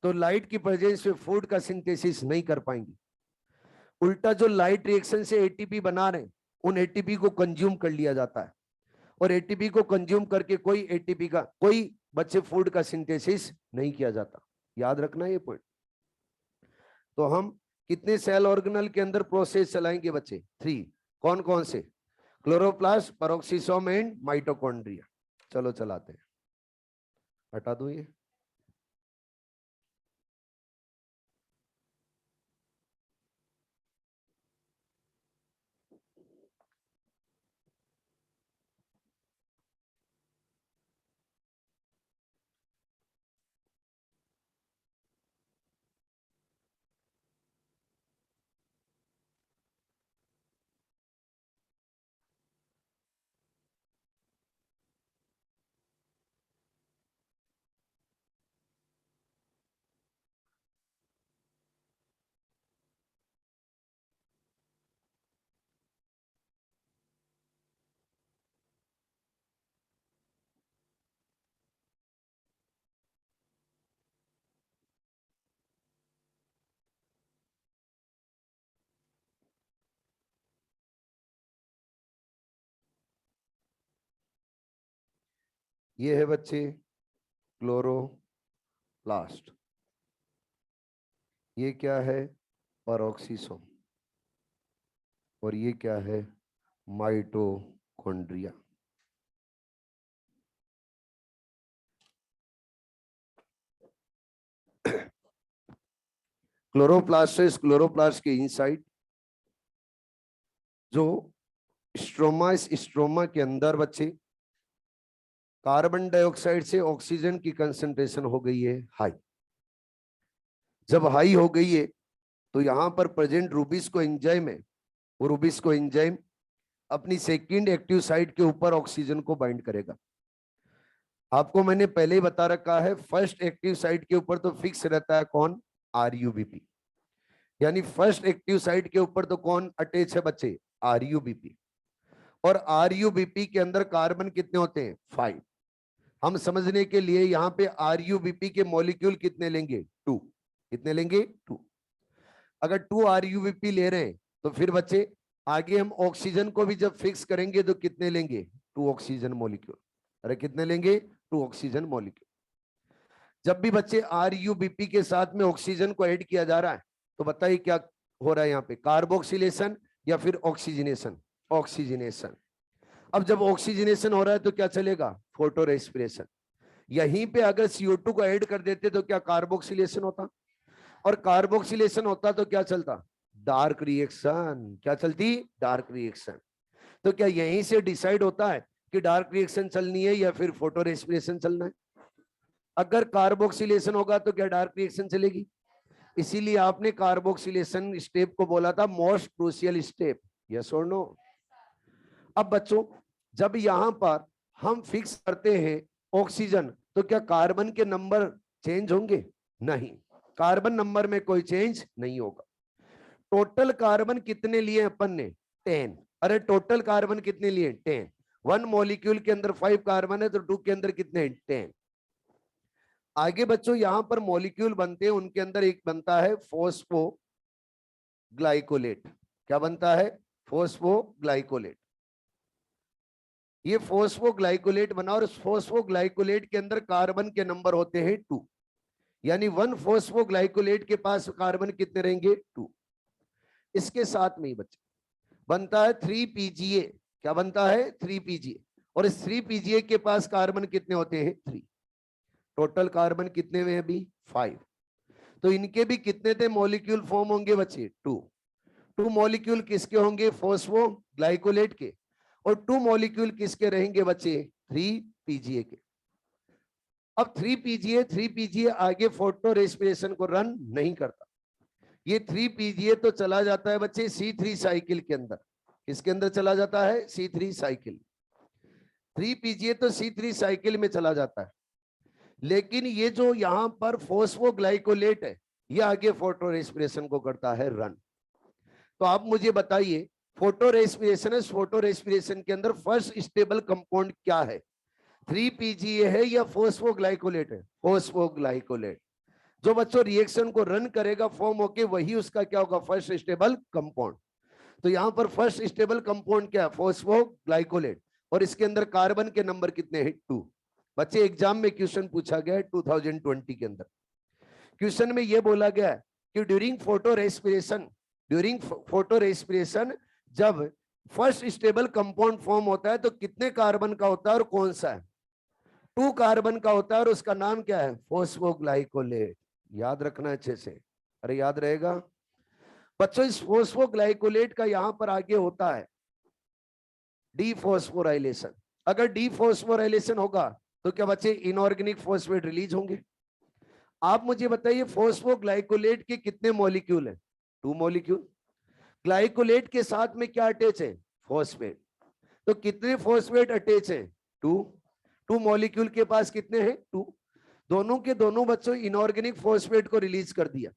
तो लाइट की प्रेजेंस में फूड का सिंथेसिस नहीं कर पाएंगे। उल्टा जो लाइट रिएक्शन से एटीपी बना रहे हैं उन एटीपी को कंज्यूम कर लिया जाता है, और एटीपी को कंज्यूम करके कोई एटीपी का कोई बच्चे फूड का सिंथेसिस नहीं किया जाता। याद रखना ये पॉइंट। तो हम कितने सेल ऑर्गेनल के अंदर प्रोसेस चलाएंगे बच्चे? 3। कौन कौन से? Chloroplast, peroxisome and mitochondria. चलो चलाते हैं। हटा दो ये। ये है बच्चे क्लोरोप्लास्ट, ये क्या है पेरोक्सिसोम, और ये क्या है माइटोकॉन्ड्रिया। क्लोरोप्लास्ट है, इस क्लोरोप्लास्ट के इनसाइड जो स्ट्रोमा, इस स्ट्रोमा के अंदर बच्चे कार्बन डाइऑक्साइड से ऑक्सीजन की कंसंट्रेशन हो गई है हाई। जब हाई हो गई है तो यहां पर प्रेजेंट रूबिस्को एंजाइम है, वो रूबिस्को एंजाइम अपनी सेकेंड एक्टिव साइट के ऊपर ऑक्सीजन को बाइंड करेगा। आपको मैंने पहले ही बता रखा है, फर्स्ट एक्टिव साइट के ऊपर तो फिक्स रहता है कौन, आरयूबीपी, यानी फर्स्ट एक्टिव साइट के ऊपर तो कौन अटैच है बच्चे, आरयूबीपी। और आरयूबीपी के अंदर कार्बन कितने होते हैं, 5। हम समझने के लिए यहां पे आरयूबीपी के मॉलिक्यूल कितने लेंगे, 2। कितने लेंगे, 2। अगर 2 आरयूबीपी ले रहे हैं तो फिर बच्चे आगे हम ऑक्सीजन को भी जब फिक्स करेंगे तो कितने लेंगे, 2 ऑक्सीजन मॉलिक्यूल। अरे कितने लेंगे, 2 ऑक्सीजन मॉलिक्यूल। जब भी बच्चे आरयूबीपी के साथ में ऑक्सीजन को ऐड किया जा रहा है तो बताइए क्या हो रहा है यहाँ पे, कार्बोक्सिलेशन या फिर ऑक्सीजनेशन, ऑक्सीजनेशन। अब जब ऑक्सीजनेशन हो रहा है तो क्या चलेगा, फोटो रेस्पिरेशन। यहीं पे अगर CO2 को ऐड कर देते तो क्या कार्बोक्सिलेशन होता, और कार्बोक्सिलेशन होता तो क्या चलता, डार्क रिएक्शन। क्या चलती, डार्क रिएक्शन। तो क्या यहीं से डिसाइड होता है कि डार्क रिएक्शन चलनी है या फिर फोटो रेस्पिरेशन चलना है। अगर कार्बोक्सिलेशन होगा तो क्या डार्क रिएक्शन चलेगी। इसीलिए आपने कार्बोक्सिलेशन स्टेप को बोला था मोस्ट क्रूशियल स्टेप, यस और नो। अब बच्चों जब यहां पर हम फिक्स करते हैं ऑक्सीजन तो क्या कार्बन के नंबर चेंज होंगे, नहीं, कार्बन नंबर में कोई चेंज नहीं होगा। टोटल कार्बन कितने लिए अपन ने, 10। अरे टोटल कार्बन कितने लिए, 10। 1 मॉलिक्यूल के अंदर 5 कार्बन है तो 2 के अंदर कितने हैं, 10। आगे बच्चों यहां पर मॉलिक्यूल बनते हैं, उनके अंदर एक बनता है फोस्फोग्लाइकोलेट। क्या बनता है, फोस्फोग्लाइकोलेट। ये फोस्फोग्लाइकोलेट बना और उस फोस्फोग्लाइकोलेट के अंदर कार्बन के नंबर होते हैं 2, यानी 1 फोस्फोग्लाइकोलेट के पास कार्बन कितने रहेंगे, 2। इसके साथ में ही बच्चे बनता है 3 PGA। क्या बनता है, 3 PGA। और इस 3 PGA के पास कार्बन कितने होते हैं, 3। टोटल कार्बन कितने में अभी, 5। तो इनके भी कितने थे मॉलिक्यूल फॉर्म होंगे बच्चे, 2 मॉलिक्यूल किसके होंगे, फोस्फोग्लाइकोलेट के। और 2 मॉलिक्यूल किसके रहेंगे बच्चे, 3 PGA के। अब 3 PGA आगे फोटो रेस्पिरेशन को रन नहीं करता। ये 3 PGA तो चला जाता है बच्चे C3 साइकिल के अंदर। किसके अंदर चला जाता है, C3 साइकिल। 3 PGA तो C3 साइकिल में चला जाता है, लेकिन ये जो यहां पर फोस्फोग्लाइकोलेट है ये आगे फोटो रेस्पिरेशन को करता है रन। तो आप मुझे बताइए फोटो रेस्पिरेशन है, फोटो रेस्पिरेशन के अंदर फर्स्ट स्टेबल कंपाउंड क्या है, 3 PGA है या फोस्फोग्लाइकोलेट है, फोस्फोग्लाइकोलेट। जो बच्चों रिएक्शन को रन करेगा फॉर्म होके वही उसका क्या होगा, फर्स्ट स्टेबल कंपाउंड। तो यहां पर फर्स्ट स्टेबल कंपाउंड क्या है, फोस्फोग्लाइकोलेट। और इसके अंदर कार्बन के नंबर कितने हैं, 2। बच्चे एग्जाम में क्वेश्चन पूछा गया है 2020 के अंदर। क्वेश्चन में यह बोला गया है कि ड्यूरिंग फोटो रेस्पिरेशन जब फर्स्ट स्टेबल कंपाउंड फॉर्म होता है तो कितने कार्बन का होता है और कौन सा है, 2 कार्बन का होता है और उसका नाम क्या है, फोस्फोग्लाइकोलेट। याद रखना अच्छे से, अरे याद रहेगा बच्चों। इस फोस्फोग्लाइकोलेट का यहां पर आगे होता है डीफॉस्फोराइलेशन। अगर डीफॉस्फोराइलेशन होगा तो क्या बच्चे इनऑर्गेनिक फॉस्फेट रिलीज होंगे। आप मुझे बताइए फोस्फोग्लाइकोलेट के कितने मॉलिक्यूल हैं, 2 मॉलिक्यूल। ग्लाइकोलेट के साथ में क्या अटैच है, फॉस्फेट। तो कितने फॉस्फेट अटैच हैं, 2 मॉलिक्यूल के पास कितने हैं, 2। दोनों के दोनों बच्चों इनऑर्गेनिक फॉस्फेट को रिलीज कर दिया।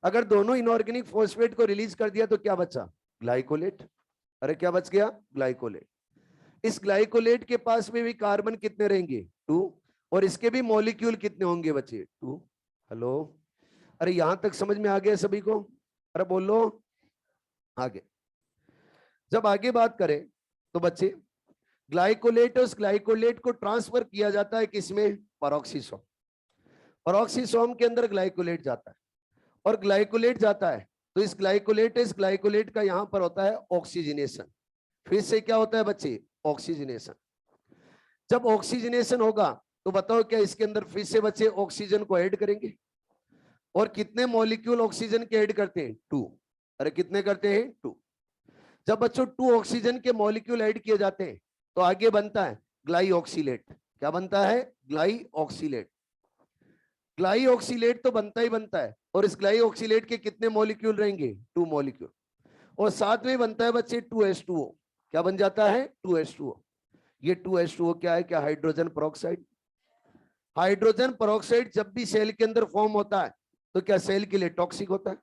अगर दोनों इनऑर्गेनिक फॉस्फेट को रिलीज कर दिया तो क्या बचा, ग्लाइकोलेट। अरे क्या बच गया, ग्लाइकोलेट। इस ग्लाइकोलेट के पास में भी कार्बन कितने रहेंगे, 2। और इसके भी मॉलिक्यूल कितने होंगे बच्चे, 2। हेलो, अरे यहां तक समझ में आ गया सभी को, अरे बोलो आगे। जब आगे बात करें तो बच्चे ग्लाइकोलेट, उस ग्लाइकोलेट को ट्रांसफर किया जाता है किसमें? पेरोक्सिसोम। पेरोक्सिसोम के अंदर ग्लाइकोलेट जाता है, और ग्लाइकोलेट जाता है तो इस ग्लाइकोलेट का यहां पर होता है ऑक्सीजनेशन। फिर से क्या होता है बच्चे? ऑक्सीजनेशन। जब ऑक्सीजनेशन होगा तो बताओ क्या इसके अंदर फिर से बच्चे ऑक्सीजन को ऐड करेंगे? और कितने मॉलिक्यूल ऑक्सीजन के ऐड करते हैं? 2। अरे कितने करते हैं? 2। जब बच्चों 2 ऑक्सीजन के मॉलिक्यूल ऐड किए जाते हैं तो आगे बनता है ग्लाइऑक्सीलेट। क्या बनता है? ग्लाइऑक्सीलेट। ग्लाइऑक्सीलेट तो बनता ही बनता है, और इस ग्लाइऑक्सीलेट के कितने मॉलिक्यूल रहेंगे? 2 मॉलिक्यूल। और साथ में बनता है बच्चे 2H2O। क्या बन जाता है? 2H2O। ये 2H2O क्या है? क्या हाइड्रोजन पेरोक्साइड। हाइड्रोजन पेरोक्साइड जब भी सेल के अंदर फॉर्म होता है तो क्या सेल के लिए टॉक्सिक होता है?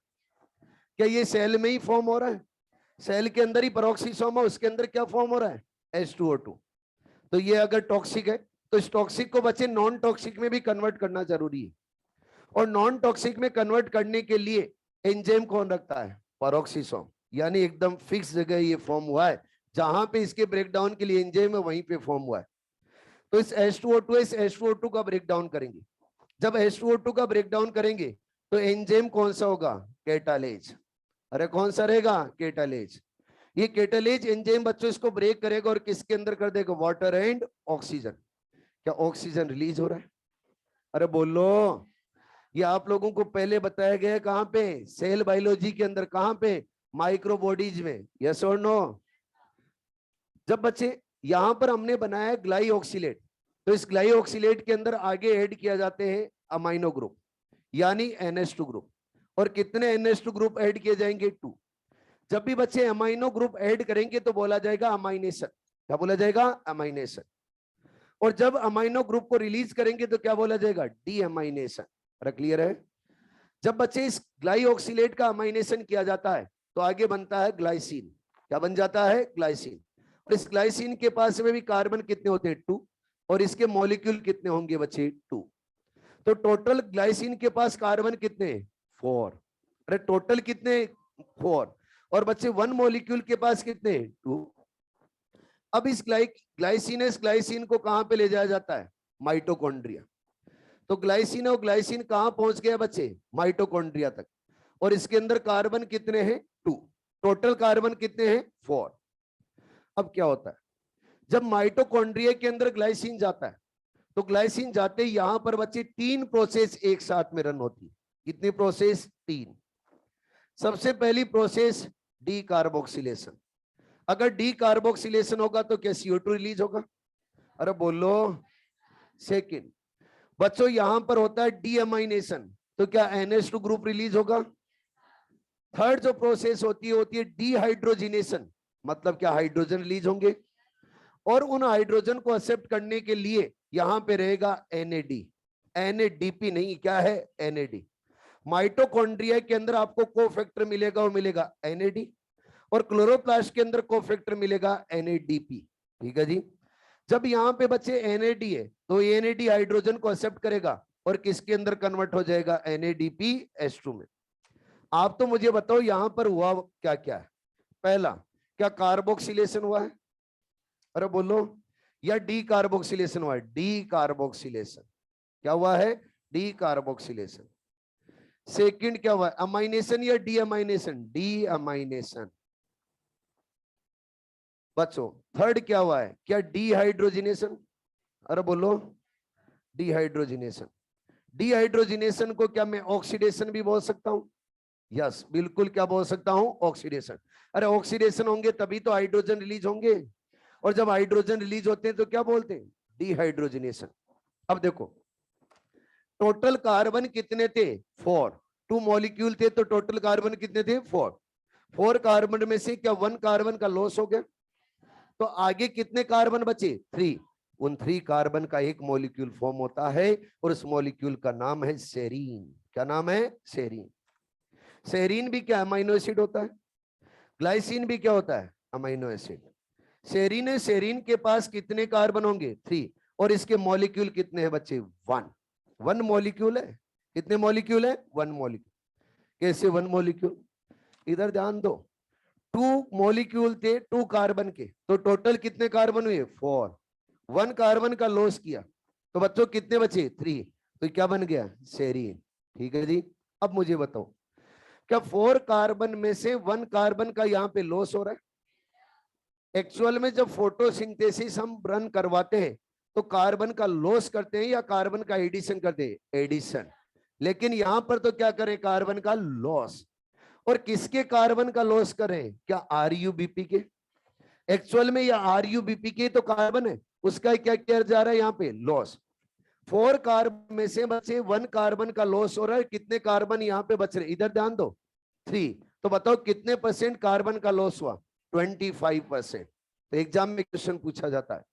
क्या ये सेल में ही फॉर्म हो रहा है? सेल के अंदर ही पेरोक्सिसोम है, उसके अंदर क्या फॉर्म हो रहा है? H2O2। तो ये अगर टॉक्सिक है तो इस टॉक्सिक को बच्चे नॉन टॉक्सिक में भी कन्वर्ट करना जरूरी है, और नॉन टॉक्सिक में कन्वर्ट करने के लिए एंजाइम कौन रखता है? पेरोक्सिसोम। यानी एकदम फिक्स जगह ये फॉर्म हुआ है, जहां पे इसके ब्रेकडाउन के लिए एंजाइम है वहीं पे फॉर्म हुआ है। तो इस H2O2 का ब्रेकडाउन करेंगे। जब H2O2 का ब्रेकडाउन करेंगे तो एंजाइम कौन सा होगा? कैटालेज। अरे कौन सा रहेगा? कैटालेज। ये कैटालेज एंजाइम बच्चों इसको ब्रेक करेगा और किसके अंदर कर देगा? Water and oxygen. क्या ऑक्सीजन रिलीज हो रहा है? अरे बोलो। ये आप लोगों को पहले बताया गया है कहां पे? सेल बायोलॉजी के अंदर। कहां पे? माइक्रो बॉडीज में। यस और नो? जब बच्चे यहां पर हमने बनाया ग्लाइऑक्सीलेट, तो इस ग्लाइऑक्सीलेट के अंदर आगे ऐड किया जाते हैं अमाइनो ग्रुप, यानी NH2 ग्रुप। और कितने NH2 ग्रुप ऐड किए जाएंगे? 2। जब भी बच्चे अमाइनो ग्रुप ऐड करेंगे तो बोला जाएगा अमाइनेशन। क्या बोला जाएगा? अमाइनेशन। और जब अमाइनो ग्रुप को रिलीज करेंगे तो क्या बोला जाएगा? D amination. अरे क्लियर है? जब बच्चे इस ग्लाइऑक्सीलेट का अमाइनेशन किया जाता है तो आगे बनता है ग्लाइसिन। क्या बन जाता है? ग्लाइसिन। और इस ग्लाइसिन के पास में भी कार्बन कितने होते हैं? 2। और इसके मॉलिक्यूल कितने होंगे बच्चे? 2। तो टोटल ग्लाइसिन के पास कार्बन कितने? 4। अरे टोटल कितने? 4। और बच्चे 1 मॉलिक्यूल के पास कितने? 2। अब इस ग्लाइसिन को कहां पे ले जाया जाता है? माइटोकॉन्ड्रिया। तो ग्लाइसिन और ग्लाइसिन कहां पहुंच गया बच्चे? माइटोकॉन्ड्रिया तक। और इसके अंदर कार्बन कितने हैं? 2। टोटल कार्बन कितने हैं? 4। अब क्या होता है जब माइटोकॉन्ड्रिया के अंदर ग्लाइसिन जाता है, तो ग्लाइसिन जाते ही यहां पर बच्चे 3 प्रोसेस एक साथ में रन होती है। कितनी प्रोसेस? 3। सबसे पहली प्रोसेस डी कार्बोक्सिलेशन। अगर डी कार्बोक्सिलेशन होगा तो क्या CO2 रिलीज होगा? अरे बोलो। सेकेंड बच्चों यहां पर होता है डीअमाइनेशन, तो क्या NH2 ग्रुप रिलीज होगा? थर्ड जो प्रोसेस होती है डीहाइड्रोजिनेशन, मतलब क्या हाइड्रोजन रिलीज होंगे, और उन हाइड्रोजन को एक्सेप्ट करने के लिए यहां पे रहेगा NAD। NADP नहीं, क्या है? NAD। माइटोकॉन्ड्रिया के अंदर आपको कोफैक्टर मिलेगा, वो मिलेगा NAD, और क्लोरोप्लास्ट के अंदर कोफैक्टर मिलेगा NADP। ठीक है जी। जब यहाँ पे बच्चे NAD है तो NAD हाइड्रोजन को एक्सेप्ट करेगा और किसके अंदर कन्वर्ट हो जाएगा? NADPH2 में। आप तो मुझे बताओ यहां पर हुआ क्या क्या है? पहला, क्या कार्बोक्सिलेशन हुआ है? अरे बोलो। या डी कार्बोक्सिलेशन हुआ है? D carboxylation. क्या हुआ है? D carboxylation. सेकंड क्या हुआ है? अमाइनेशन या डी अमाइनेशन? D amination. बच्चों थर्ड क्या हुआ है? क्या डिहाइड्रोजिनेशन? अरे बोलो। डिहाइड्रोजिनेशन। डिहाइड्रोजिनेशन को क्या मैं ऑक्सीडेशन भी बोल सकता हूं? यस बिल्कुल, क्या बोल सकता हूं? ऑक्सीडेशन। अरे ऑक्सीडेशन होंगे तभी तो हाइड्रोजन रिलीज होंगे, और जब हाइड्रोजन रिलीज होते हैं तो क्या बोलते हैं? डिहाइड्रोजिनेशन। अब देखो टोटल कार्बन कितने थे? 4। 2 मॉलिक्यूल थे तो टोटल कार्बन कितने थे? 4। 4 कार्बन में से क्या 1 कार्बन का लॉस हो गया? तो आगे कितने कार्बन बचे? 3। उन 3 कार्बन का एक मॉलिक्यूल फॉर्म होता है और उस मॉलिक्यूल का नाम है सेरीन। क्या नाम है? सेरीन। सेरीन भी क्या अमाइनो एसिड होता है? ग्लाइसिन भी क्या होता है? Amino acid. सेरीन है, सेरीन के पास कितने कार्बन होंगे? 3। और इसके मॉलिक्यूल कितने हैं बच्चे? 1। 1 मॉलिक्यूल है। कितने मॉलिक्यूल है? 1 मॉलिक्यूल। कैसे 1 मॉलिक्यूल? इधर ध्यान दो। 2 मॉलिक्यूल थे 2 कार्बन के, तो टोटल कितने कार्बन हुए 4। 1 कार्बन का लॉस किया तो बच्चों कितने बचे 3, तो क्या बन गया सेरीन। ठीक है जी। अब मुझे बताओ क्या 4 कार्बन में से 1 कार्बन का यहाँ पे लॉस हो रहा है? एक्चुअल में जब फोटोसिंथेसिस हम रन करवाते हैं तो कार्बन का लॉस करते हैं या कार्बन का एडिशन करते हैं? एडिशन। लेकिन यहां पर तो क्या करें कार्बन का लॉस। और किसके कार्बन का लॉस करें? क्या आरयूबीपी के? एक्चुअल में यह आरयूबीपी के तो कार्बन है, उसका क्या किया जा रहा है यहाँ पे लॉस। 4 कार्बन में से बचे 1 कार्बन का लॉस हो रहा है, कितने कार्बन यहाँ पे बच रहे? इधर ध्यान दो 3। तो बताओ कितने % कार्बन का लॉस हुआ? 25%। तो एग्जाम में क्वेश्चन पूछा जाता है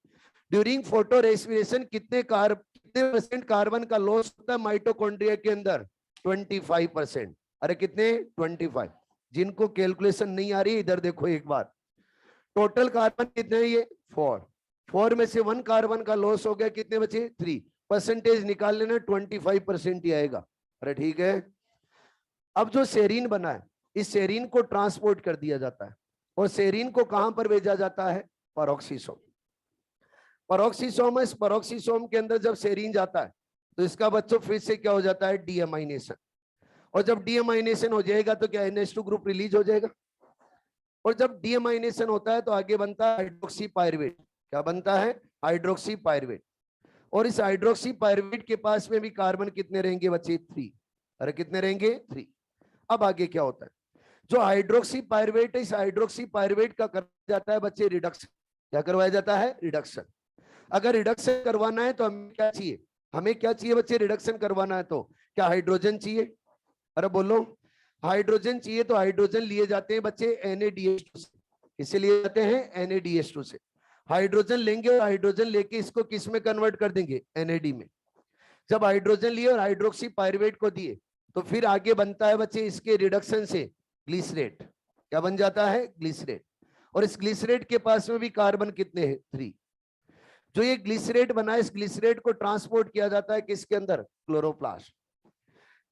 ड्यूरिंग फोटो रेस्पिरेशन कितने % कार्बन का लॉस होता है माइटोकॉन्ड्रिया के अंदर? 25%। अरे कितने? 25। जिनको कैलकुलेशन नहीं आ रही इधर देखो एक बार, टोटल कार्बन कितने हैं ये 4 में से 1 कार्बन का लॉस हो गया, कितने बचे 3। परसेंटेज निकाल लेना 25% ही आएगा। अरे ठीक है। अब जो सेरीन बना है इस सेरीन को ट्रांसपोर्ट कर दिया जाता है और सेरीन को कहां पर भेजा जाता है? पेरोक्सिसोम। पेरोक्सिसोम, इस पेरोक्सिसोम के अंदर जब सेरीन जाता है तो इसका बच्चों फिर से क्या हो जाता है? डीएमाइनेशन। और जब डीएमाइनेशन हो जाएगा तो क्या NH2 ग्रुप रिलीज हो जाएगा। और जब डीएमाइनेशन होता है तो आगे बनता है हाइड्रोक्सी पायरुवेट। क्या बनता है? Hydroxy pyruvate. और इस हाइड्रोक्सी पायरुवेट के पास में भी कार्बन कितने रहेंगे बच्चे? 3। अरे कितने रहेंगे? 3। अब आगे क्या होता है? जो हाइड्रोक्सी पायरुवेट है इस हाइड्रोक्सी पायरुवेट का करवाया जाता है बच्चे रिडक्शन। क्या करवाया जाता है? रिडक्शन। अगर रिडक्शन करवाना है तो हमें क्या चाहिए? हमें क्या चाहिए बच्चे? रिडक्शन करवाना है तो क्या हाइड्रोजन चाहिए? अरे बोलो हाइड्रोजन चाहिए तो हाइड्रोजन लिए जाते हैं बच्चे NaDH2 से। किससे लिए जाते हैं? NaDH2 से। हाइड्रोजन लेंगे और हाइड्रोजन लेके इसको किस में कन्वर्ट कर देंगे? NAD में। जब हाइड्रोजन लिए और हाइड्रोक्सी पायरुवेट को दिए तो फिर आगे बनता है बच्चे इसके रिडक्शन से ग्लिसरेट। क्या बन जाता है? ग्लिसरेट। और इस ग्लिसरेट के पास में भी कार्बन कितने हैं? 3। जो ये ग्लिसरेट बना है इस ग्लिसरेट को ट्रांसपोर्ट किया जाता है किसके अंदर? क्लोरोप्लास्ट।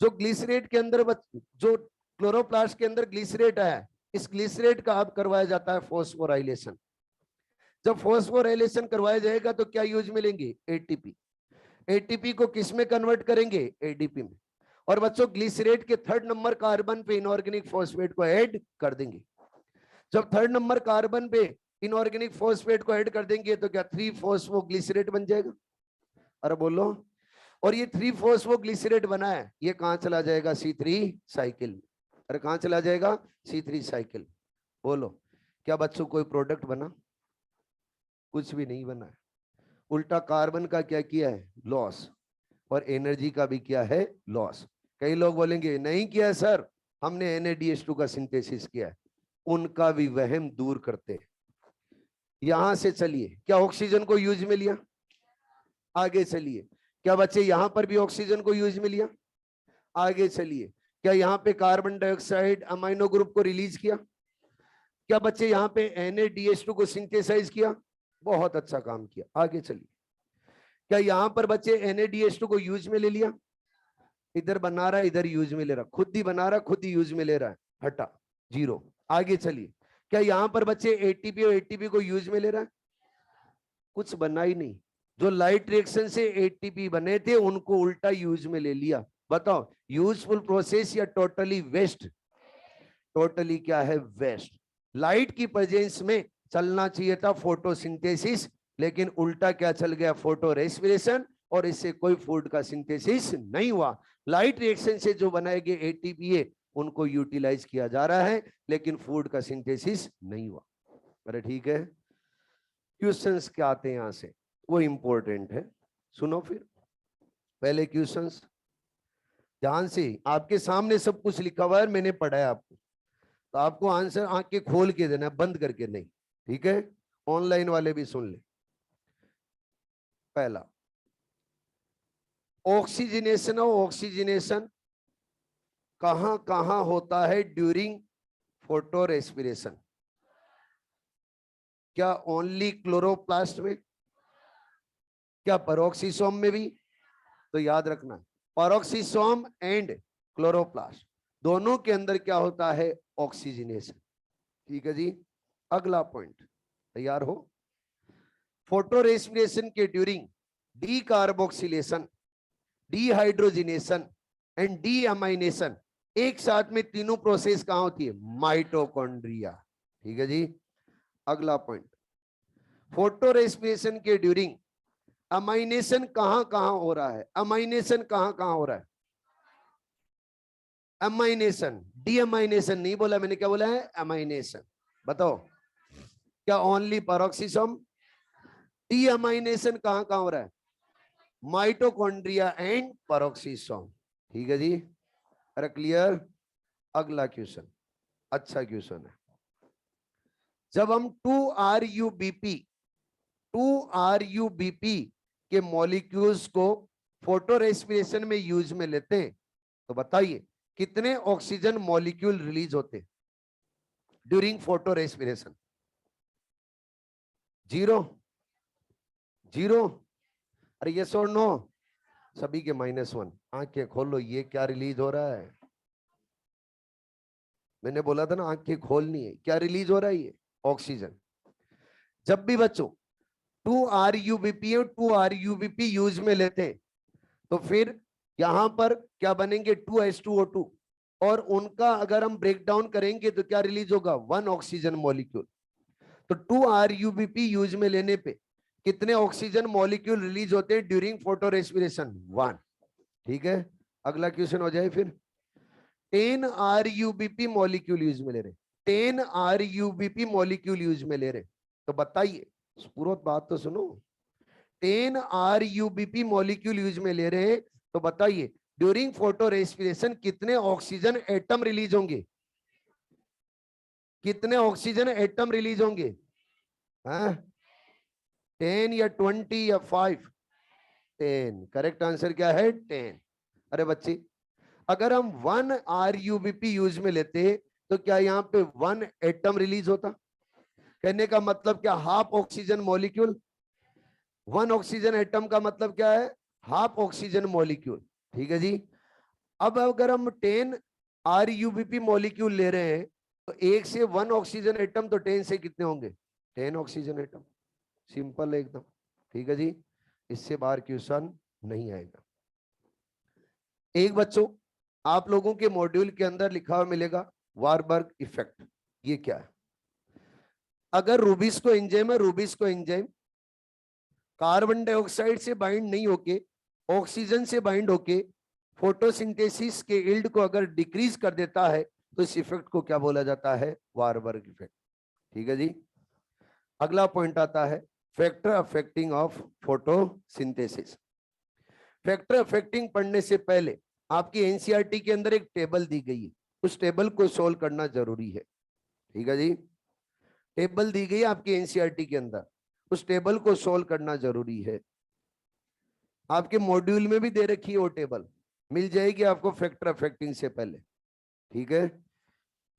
जो ग्लिसरेट के अंदर जो क्लोरोप्लास्ट के अंदर ग्लिसरेट है इस ग्लिसरेट का अब करवाया जाता है फॉस्फोराइलेशन। जब फॉस्फोराइलेशन करवाया जाएगा तो क्या यूज मिलेंगे? एटीपी। एटीपी को किस में कन्वर्ट करेंगे? एडीपी में। और बच्चों ग्लिसरेट के 3rd नंबर कार्बन पे इनऑर्गेनिक फॉस्फेट को ऐड कर देंगे। जब 3rd नंबर कार्बन पे इनऑर्गेनिक फॉस्फेट को ऐड कर देंगे तो क्या 3-फॉस्फोग्लिसरेट बन जाएगा? अरे बोलो। और ये 3-फॉस्फोग्लिसरेट बना है ये कहां चला जाएगा? C3 cycle. अरे कहां चला जाएगा? C3 cycle. बोलो क्या बच्चों कोई प्रोडक्ट बना? कुछ भी नहीं बना है। उल्टा कार्बन का क्या किया है? लॉस। और एनर्जी का भी क्या है? लॉस। कई लोग बोलेंगे नहीं किया सर, हमने NaDH2 का सिंथेसिस किया है। उनका भी वहम दूर करते हैं। यहां से चलिए, क्या ऑक्सीजन को यूज में लिया? आगे चलिए, क्या बच्चे यहां पर भी ऑक्सीजन को यूज में लिया? आगे चलिए, क्या यहाँ पे कार्बन डाइऑक्साइड अमाइनो ग्रुप को रिलीज किया? क्या बच्चे यहाँ पे NaDH2 को सिंथेसाइज किया? बहुत अच्छा काम किया। आगे चलिए, क्या यहाँ पर बच्चे NaDH2 को यूज में ले लिया? इधर बना रहा है इधर यूज में ले रहा, खुद ही बना रहा खुद ही यूज में ले रहा है, हटा 0। आगे चलिए, क्या यहाँ पर बच्चे ATP और ATP को यूज में ले रहा है? कुछ बना ही नहीं। जो लाइट रिएक्शन से ATP बने थे उनको उल्टा यूज में ले लिया। बताओ यूजफुल प्रोसेस या टोटली वेस्ट? टोटली क्या है? वेस्ट। लाइट की प्रेजेंस में चलना चाहिए था फोटोसिंथेसिस, लेकिन उल्टा क्या चल गया? Photo respiration. और इससे कोई फूड का सिंथेसिस नहीं हुआ। लाइट रिएक्शन से जो बनाए गए ATP उनको यूटिलाइज किया जा रहा है लेकिन फूड का सिंथेसिस नहीं हुआ। अरे ठीक है। क्वेश्चंस क्या आते हैं यहां से वो इंपॉर्टेंट है, सुनो फिर। पहले क्वेश्चंस ध्यान से, आपके सामने सब कुछ लिखा हुआ है, मैंने पढ़ा है आपको, तो आपको आंसर आंखें खोल के देना है, बंद करके नहीं। ठीक है, ऑनलाइन वाले भी सुन ले। पहला, ऑक्सीजनेशन और ऑक्सीजनेशन कहां कहां होता है ड्यूरिंग फोटो रेस्पिरेशन? क्या ओनली क्लोरोप्लास्ट में? क्या पेरोक्सिसोम में भी? तो याद रखना पेरोक्सिसोम एंड क्लोरोप्लास्ट दोनों के अंदर क्या होता है? ऑक्सीजनेशन। ठीक है जी। अगला पॉइंट, तैयार हो? फोटो रेस्पिरेशन के during decarboxylation, dehydrogenation and deamination, एक साथ में तीनों प्रोसेस कहां होती है? माइटोकॉन्ड्रिया। ठीक है जी। अगला पॉइंट, फोटो रेस्पिरेशन के ड्यूरिंग अमाइनेशन कहां कहां हो रहा है? अमाइनेशन कहां कहां हो रहा है? अमाइनेशन, डीअमाइनेशन नहीं बोला मैंने, क्या बोला है? अमाइनेशन। बताओ, क्या ओनली पैरोक्सिसोम? डीअमाइनेशन कहां कहां हो रहा है? Mitochondria and पैरोक्सिसोम। ठीक है जी। अरे क्लियर? अगला क्वेश्चन, अच्छा क्वेश्चन है। जब हम 2RUBP के मॉलिक्यूल्स को फोटो रेस्पिरेशन में यूज में लेते हैं, तो बताइए कितने ऑक्सीजन मॉलिक्यूल रिलीज होते during photo respiration? Zero? Zero? अरे यस और नो? सभी के -1। आंखें खोलो, ये क्या रिलीज हो रहा है? मैंने बोला था ना, आंखें खोलनी है। क्या रिलीज हो रहा है? ये ऑक्सीजन। जब भी बच्चों 2RUBP और 2RUBP यूज में लेते हैं, तो फिर यहां पर क्या बनेंगे? 2H2O2, और उनका अगर हम ब्रेक डाउन करेंगे तो क्या रिलीज होगा? 1 ऑक्सीजन मॉलिक्यूल। तो 2RUBP यूज में लेने पे कितने ऑक्सीजन मॉलिक्यूल रिलीज होते हैं ड्यूरिंग फोटो रेस्पिरेशन? 1। ठीक है। अगला क्वेश्चन हो जाए फिर। 10RUBP मॉलिक्यूल यूज में ले रहे, 10RUBP मॉलिक्यूल यूज में ले रहे, तो बताइए, पूरा बात तो सुनो। 10RUBP मॉलिक्यूल यूज में ले रहे हैं, तो बताइए ड्यूरिंग फोटो रेस्पिरेशन कितने ऑक्सीजन एटम रिलीज होंगे? कितने ऑक्सीजन एटम रिलीज होंगे? 10 या 20 या 5? 10। करेक्ट आंसर क्या है? 10। अरे बच्चे, अगर हम 1RUBP यूज में लेते तो क्या यहाँ पे 1 एटम रिलीज होता? कहने का मतलब क्या? Half oxygen molecule. 1 oxygen atom का मतलब क्या है? Half oxygen molecule. ठीक है जी। अब अगर हम 10RUBP मॉलिक्यूल ले रहे हैं, तो 1 से 1 ऑक्सीजन एटम, तो 10 से कितने होंगे? 10 ऑक्सीजन एटम। सिंपल है एकदम। ठीक है जी। इससे बाहर क्वेश्चन नहीं आएगा। एक बच्चों, आप लोगों के मॉड्यूल के अंदर लिखा हुआ मिलेगा वारबर्ग इफेक्ट। ये क्या है? अगर रूबिस्को एंजाइम है, रूबिस्को एंजाइम कार्बन डाइऑक्साइड से बाइंड नहीं होके ऑक्सीजन से बाइंड होके फोटोसिंथेसिस के यील्ड को अगर डिक्रीज कर देता है, तो इस इफेक्ट को क्या बोला जाता है? Warburg effect. ठीक है जी। अगला पॉइंट आता है factor affecting of photosynthesis. Factor affecting पढ़ने से पहले आपकी एनसीईआरटी के अंदर एक टेबल दी गई है, उस टेबल को सोल्व करना जरूरी है। ठीक है जी। टेबल दी गई है आपकी एनसीईआरटी के अंदर, उस टेबल को सोल्व करना जरूरी है। आपके मॉड्यूल में भी दे रखी है वो टेबल, मिल जाएगी आपको फैक्टर अफेक्टिंग से पहले। ठीक है।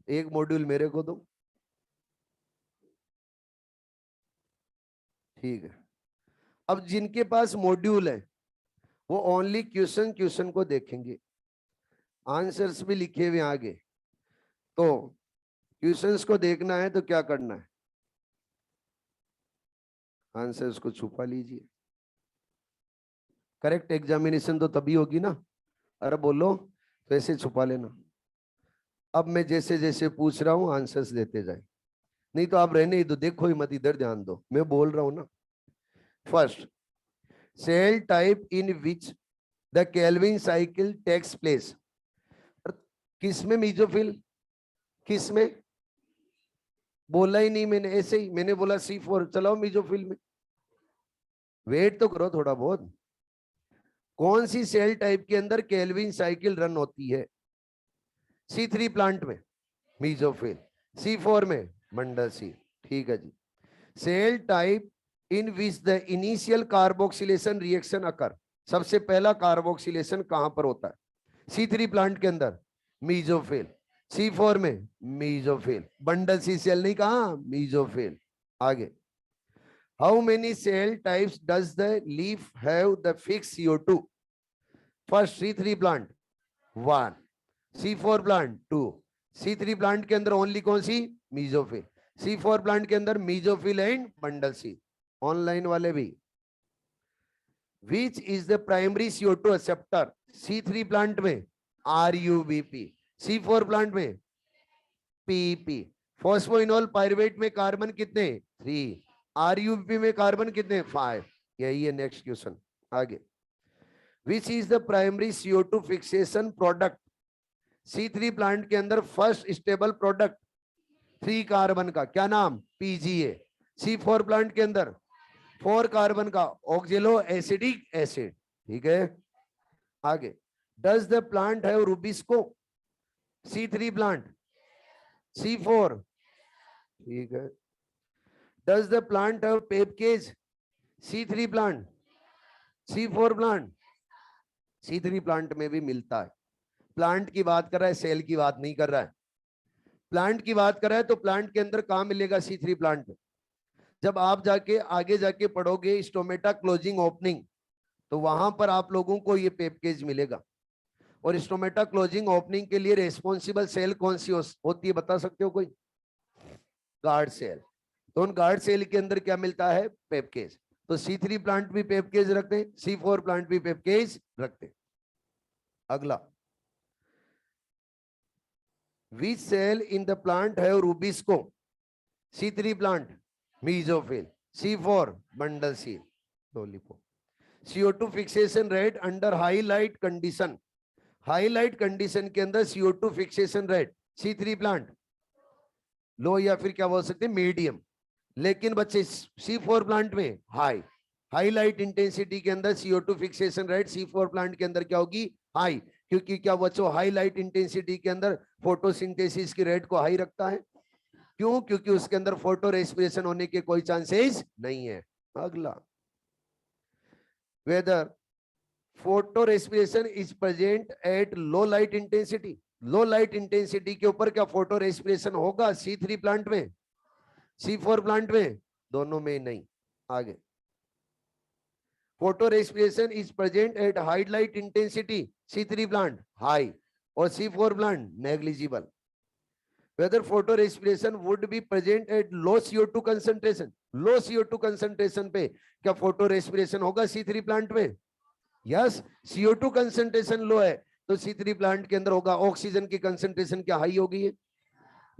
एक मॉड्यूल मेरे को दो। ठीक है। अब जिनके पास मॉड्यूल है वो ओनली क्वेश्चन को देखेंगे, आंसर्स भी लिखे हुए आगे। तो क्वेश्चंस को देखना है तो क्या करना है? आंसर्स को छुपा लीजिए। करेक्ट एग्जामिनेशन तो तभी होगी ना, अरे बोलो, तो ऐसे छुपा लेना। अब मैं जैसे जैसे पूछ रहा हूं आंसर्स देते जाए, नहीं तो आप रहने ही दो, देखो ही मत, इधर ध्यान दो, मैं बोल रहा हूं ना। First, cell type in which the Calvin cycle takes place. किसमें मीजोफिल? किसमें? बोला ही नहीं मैंने, ऐसे ही मैंने बोला C4, चलाओ मीजोफिल में। वेट तो करो थोड़ा बहुत। कौन सी सेल टाइप के अंदर केल्विन साइकिल रन होती है? C3 प्लांट में मीजोफिल, C4 में मंडल सी। ठीक है जी। Cell type in which the initial carboxylation reaction occur. सबसे पहला कार्बोक्सिलेशन कहां पर होता है? C3 प्लांट के अंदर मीजोफिल, C4 में मीजोफिल, बंडल सी सेल नहीं कहा, मीजोफिल। आगे, how many cell types does the leaf have the fix CO2? First C3 plant 1, C4 plant 2, C3 plant के अंदर ओनली कौन सी? मीजोफिल। C4 प्लांट के अंदर mesophyll and bundle sheath. Online वाले भी, which is the primary CO2 acceptor? C3 plant में RUBP, C4 plant में PP। Phosphoenol pyruvate में कार्बन कितने? 3। RUBP में कार्बन कितने? 5। यही है नेक्स्ट क्वेश्चन। आगे, विच is the primary CO2 fixation product? C3 plant के अंदर फर्स्ट स्टेबल प्रोडक्ट 3 कार्बन का क्या नाम? PGA। C4 प्लांट के अंदर 4 कार्बन का ऑक्जेलो एसिडिक एसिड। ठीक है, आगे, does the plant have RuBisCO? C3 plant, C4। ठीक है, does the plant have PEPCase? C3 plant, C4 plant. C3 plant में भी मिलता है। प्लांट की बात कर रहा है, सेल की बात नहीं कर रहा है। प्लांट की बात कर रहा है तो प्लांट के अंदर कहां मिलेगा? C3 प्लांट में। जब आप जाके आगे जाके पढ़ोगे स्टोमेटा क्लोजिंग ओपनिंग, तो वहां पर आप लोगों को ये पेपकेज मिलेगा। और स्टोमेटा क्लोजिंग ओपनिंग के लिए रेस्पॉन्सिबल सेल कौन सी होती है, बता सकते हो कोई? Guard cell. तो उन गार्ड सेल के अंदर क्या मिलता है? पेपकेज। तो C3 प्लांट भी पेपकेज रखते हैं, C4 प्लांट भी पेपकेज रखते हैं। अगला, which cell in the plant have rubisco? C3 plant mesophil, C4 bundle seal, lollipop. CO2 fixation rate under high light condition, high light condition के अंदर CO2 fixation rate C3 plant लो, या फिर क्या बोल सकते हैं मीडियम। लेकिन बच्चे C4 प्लांट में हाई। हाई लाइट इंटेंसिटी के अंदर CO2 fixation rate C4 plant के अंदर क्या होगी? हाई। क्योंकि क्या बच्चों, हाई लाइट इंटेंसिटी के अंदर फोटोसिंथेसिस की रेट को हाई रखता है। क्यों? क्योंकि उसके अंदर फोटो रेस्पिरेशन होने के कोई चांसेस नहीं है। अगला, whether photorespiration is present at low light intensity. Low light intensity के ऊपर क्या फोटो रेस्पिरेशन होगा? C3 प्लांट में, C4 प्लांट में, दोनों में नहीं। आगे, photo respiration is present at high light intensity, C3 plant high और C4 plant negligible. whether photo respiration would be present at low CO2 concentration, low CO2 concentration पे क्या photo respiration होगा C3 plant में? Yes. CO2 concentration लो है तो C3 plant के अंदर होगा। ऑक्सीजन की कंसेंट्रेशन क्या हाई होगी है,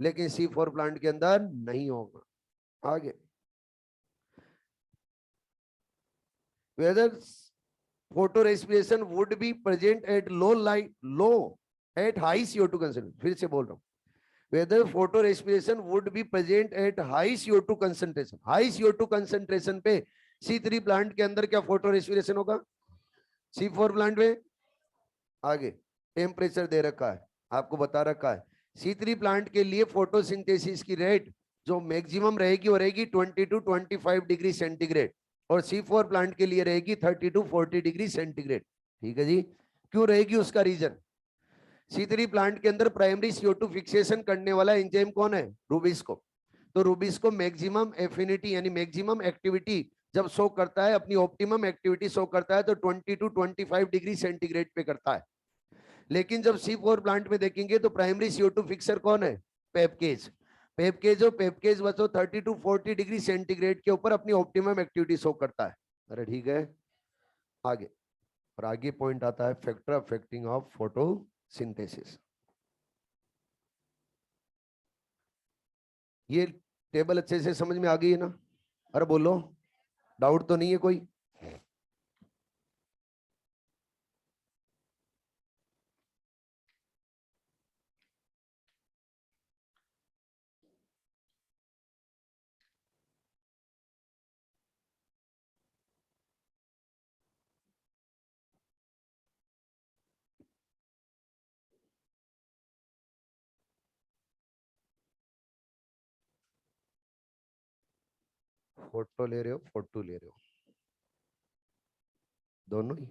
लेकिन C4 प्लांट के अंदर नहीं होगा। आगे, whether photo respiration would be present at low light, low at high CO2 concentration, फिर से बोल रहा हूं, whether photo respiration would be present at high CO2 concentration, high CO2 concentration पे C3 प्लांट के अंदर क्या फोटो रेस्पिरेशन होगा? C4 प्लांट में। आगे, टेम्परेचर दे रखा है, आपको बता रखा है C3 प्लांट के लिए फोटोसिंथेसिस की रेट जो मैक्सिमम रहेगी वो रहेगी 20 to 25 डिग्री सेंटीग्रेड, और C4 प्लांट के लिए रहेगी 30 to 40 डिग्री सेंटीग्रेड। ठीक है जी, क्यों रहेगी उसका रीजन? C3 प्लांट के अंदर प्राइमरी CO2 फिक्सेशन करने वाला एंजाइम कौन है? रूबिस्को। तो रूबिस्को मैक्सिमम एफिनिटी यानी मैक्सिमम एक्टिविटी जब शो करता है, अपनी ऑप्टिमम एक्टिविटी शो करता है तो 20 to 25 डिग्री सेंटीग्रेड पे करता है। लेकिन जब C4 प्लांट में देखेंगे तो प्राइमरी CO2 फिक्सर कौन है? पेपकेज। पेपकेज बच्चों 30 to 40 डिग्री सेंटीग्रेड के ऊपर अपनी ऑप्टिमम एक्टिविटी शो करता है। अरे ठीक है, आगे, और आगे पॉइंट आता है फैक्टर अफेक्टिंग ऑफ फोटोसिंथेसिस। ये टेबल अच्छे से समझ में आ गई है ना? अरे बोलो, डाउट तो नहीं है कोई? फोटो ले रहे हो, फोटो ले रहे हो, दोनों ही?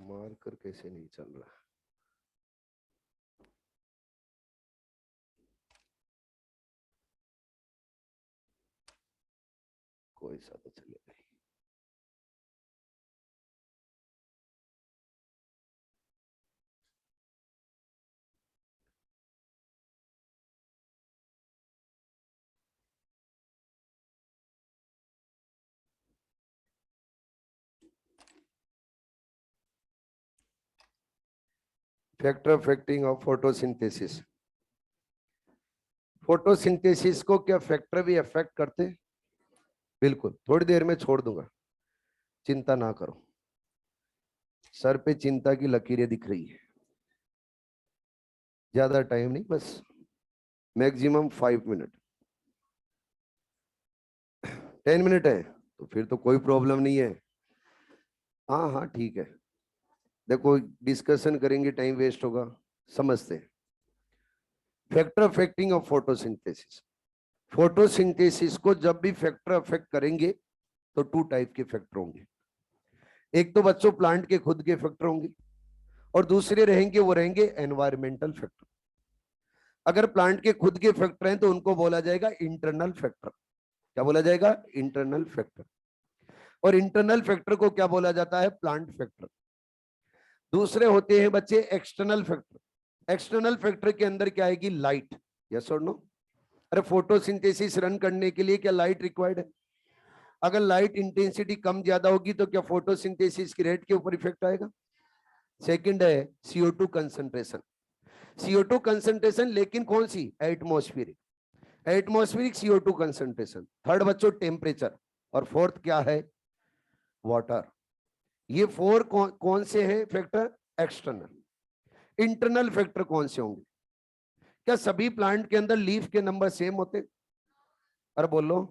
मार्कर कैसे नहीं चल रहा? कोई सा तो चलेगा। Factor affecting of photosynthesis. Photosynthesis को क्या फैक्टर भी अफेक्ट करते? बिल्कुल, थोड़ी देर में छोड़ दूंगा, चिंता ना करो। सर पे चिंता की लकीरें दिख रही है। ज्यादा टाइम नहीं, बस मैक्सिमम 5 मिनट। 10 मिनट है तो फिर तो कोई प्रॉब्लम नहीं है। हाँ हाँ ठीक है। देखो, डिस्कशन करेंगे, टाइम वेस्ट होगा। समझते हैं। Factor affecting of photosynthesis. Photosynthesis को जब भी फैक्टर अफेक्ट करेंगे तो 2 टाइप के फैक्टर होंगे। एक तो बच्चों प्लांट के खुद के फैक्टर होंगे, और दूसरे रहेंगे, वो रहेंगे एनवायरमेंटल फैक्टर। अगर प्लांट के खुद के फैक्टर हैं तो उनको बोला जाएगा इंटरनल फैक्टर। क्या बोला जाएगा? Internal factor. और इंटरनल फैक्टर को क्या बोला जाता है? Plant factor. दूसरे होते हैं बच्चे एक्सटर्नल फैक्टर। एक्सटर्नल फैक्टर के अंदर क्या आएगी? लाइट। यस और नो? अरे फोटोसिंथेसिस रन करने के लिए क्या लाइट रिक्वायर्ड है? अगर लाइट इंटेंसिटी कम ज्यादा होगी तो क्या फोटोसिंथेसिस की रेट के ऊपर इफेक्ट आएगा? सेकंड है CO2 कंसंट्रेशन। CO2 कंसंट्रेशन, लेकिन कौन सी? Atmospheric. Atmospheric CO2 concentration. Third बच्चों टेम्परेचर। और फोर्थ क्या है? वाटर। ये 4 कौन से हैं फैक्टर? एक्सटर्नल। इंटरनल फैक्टर कौन से होंगे? क्या सभी प्लांट के अंदर लीफ के नंबर सेम होते? अरे बोलो।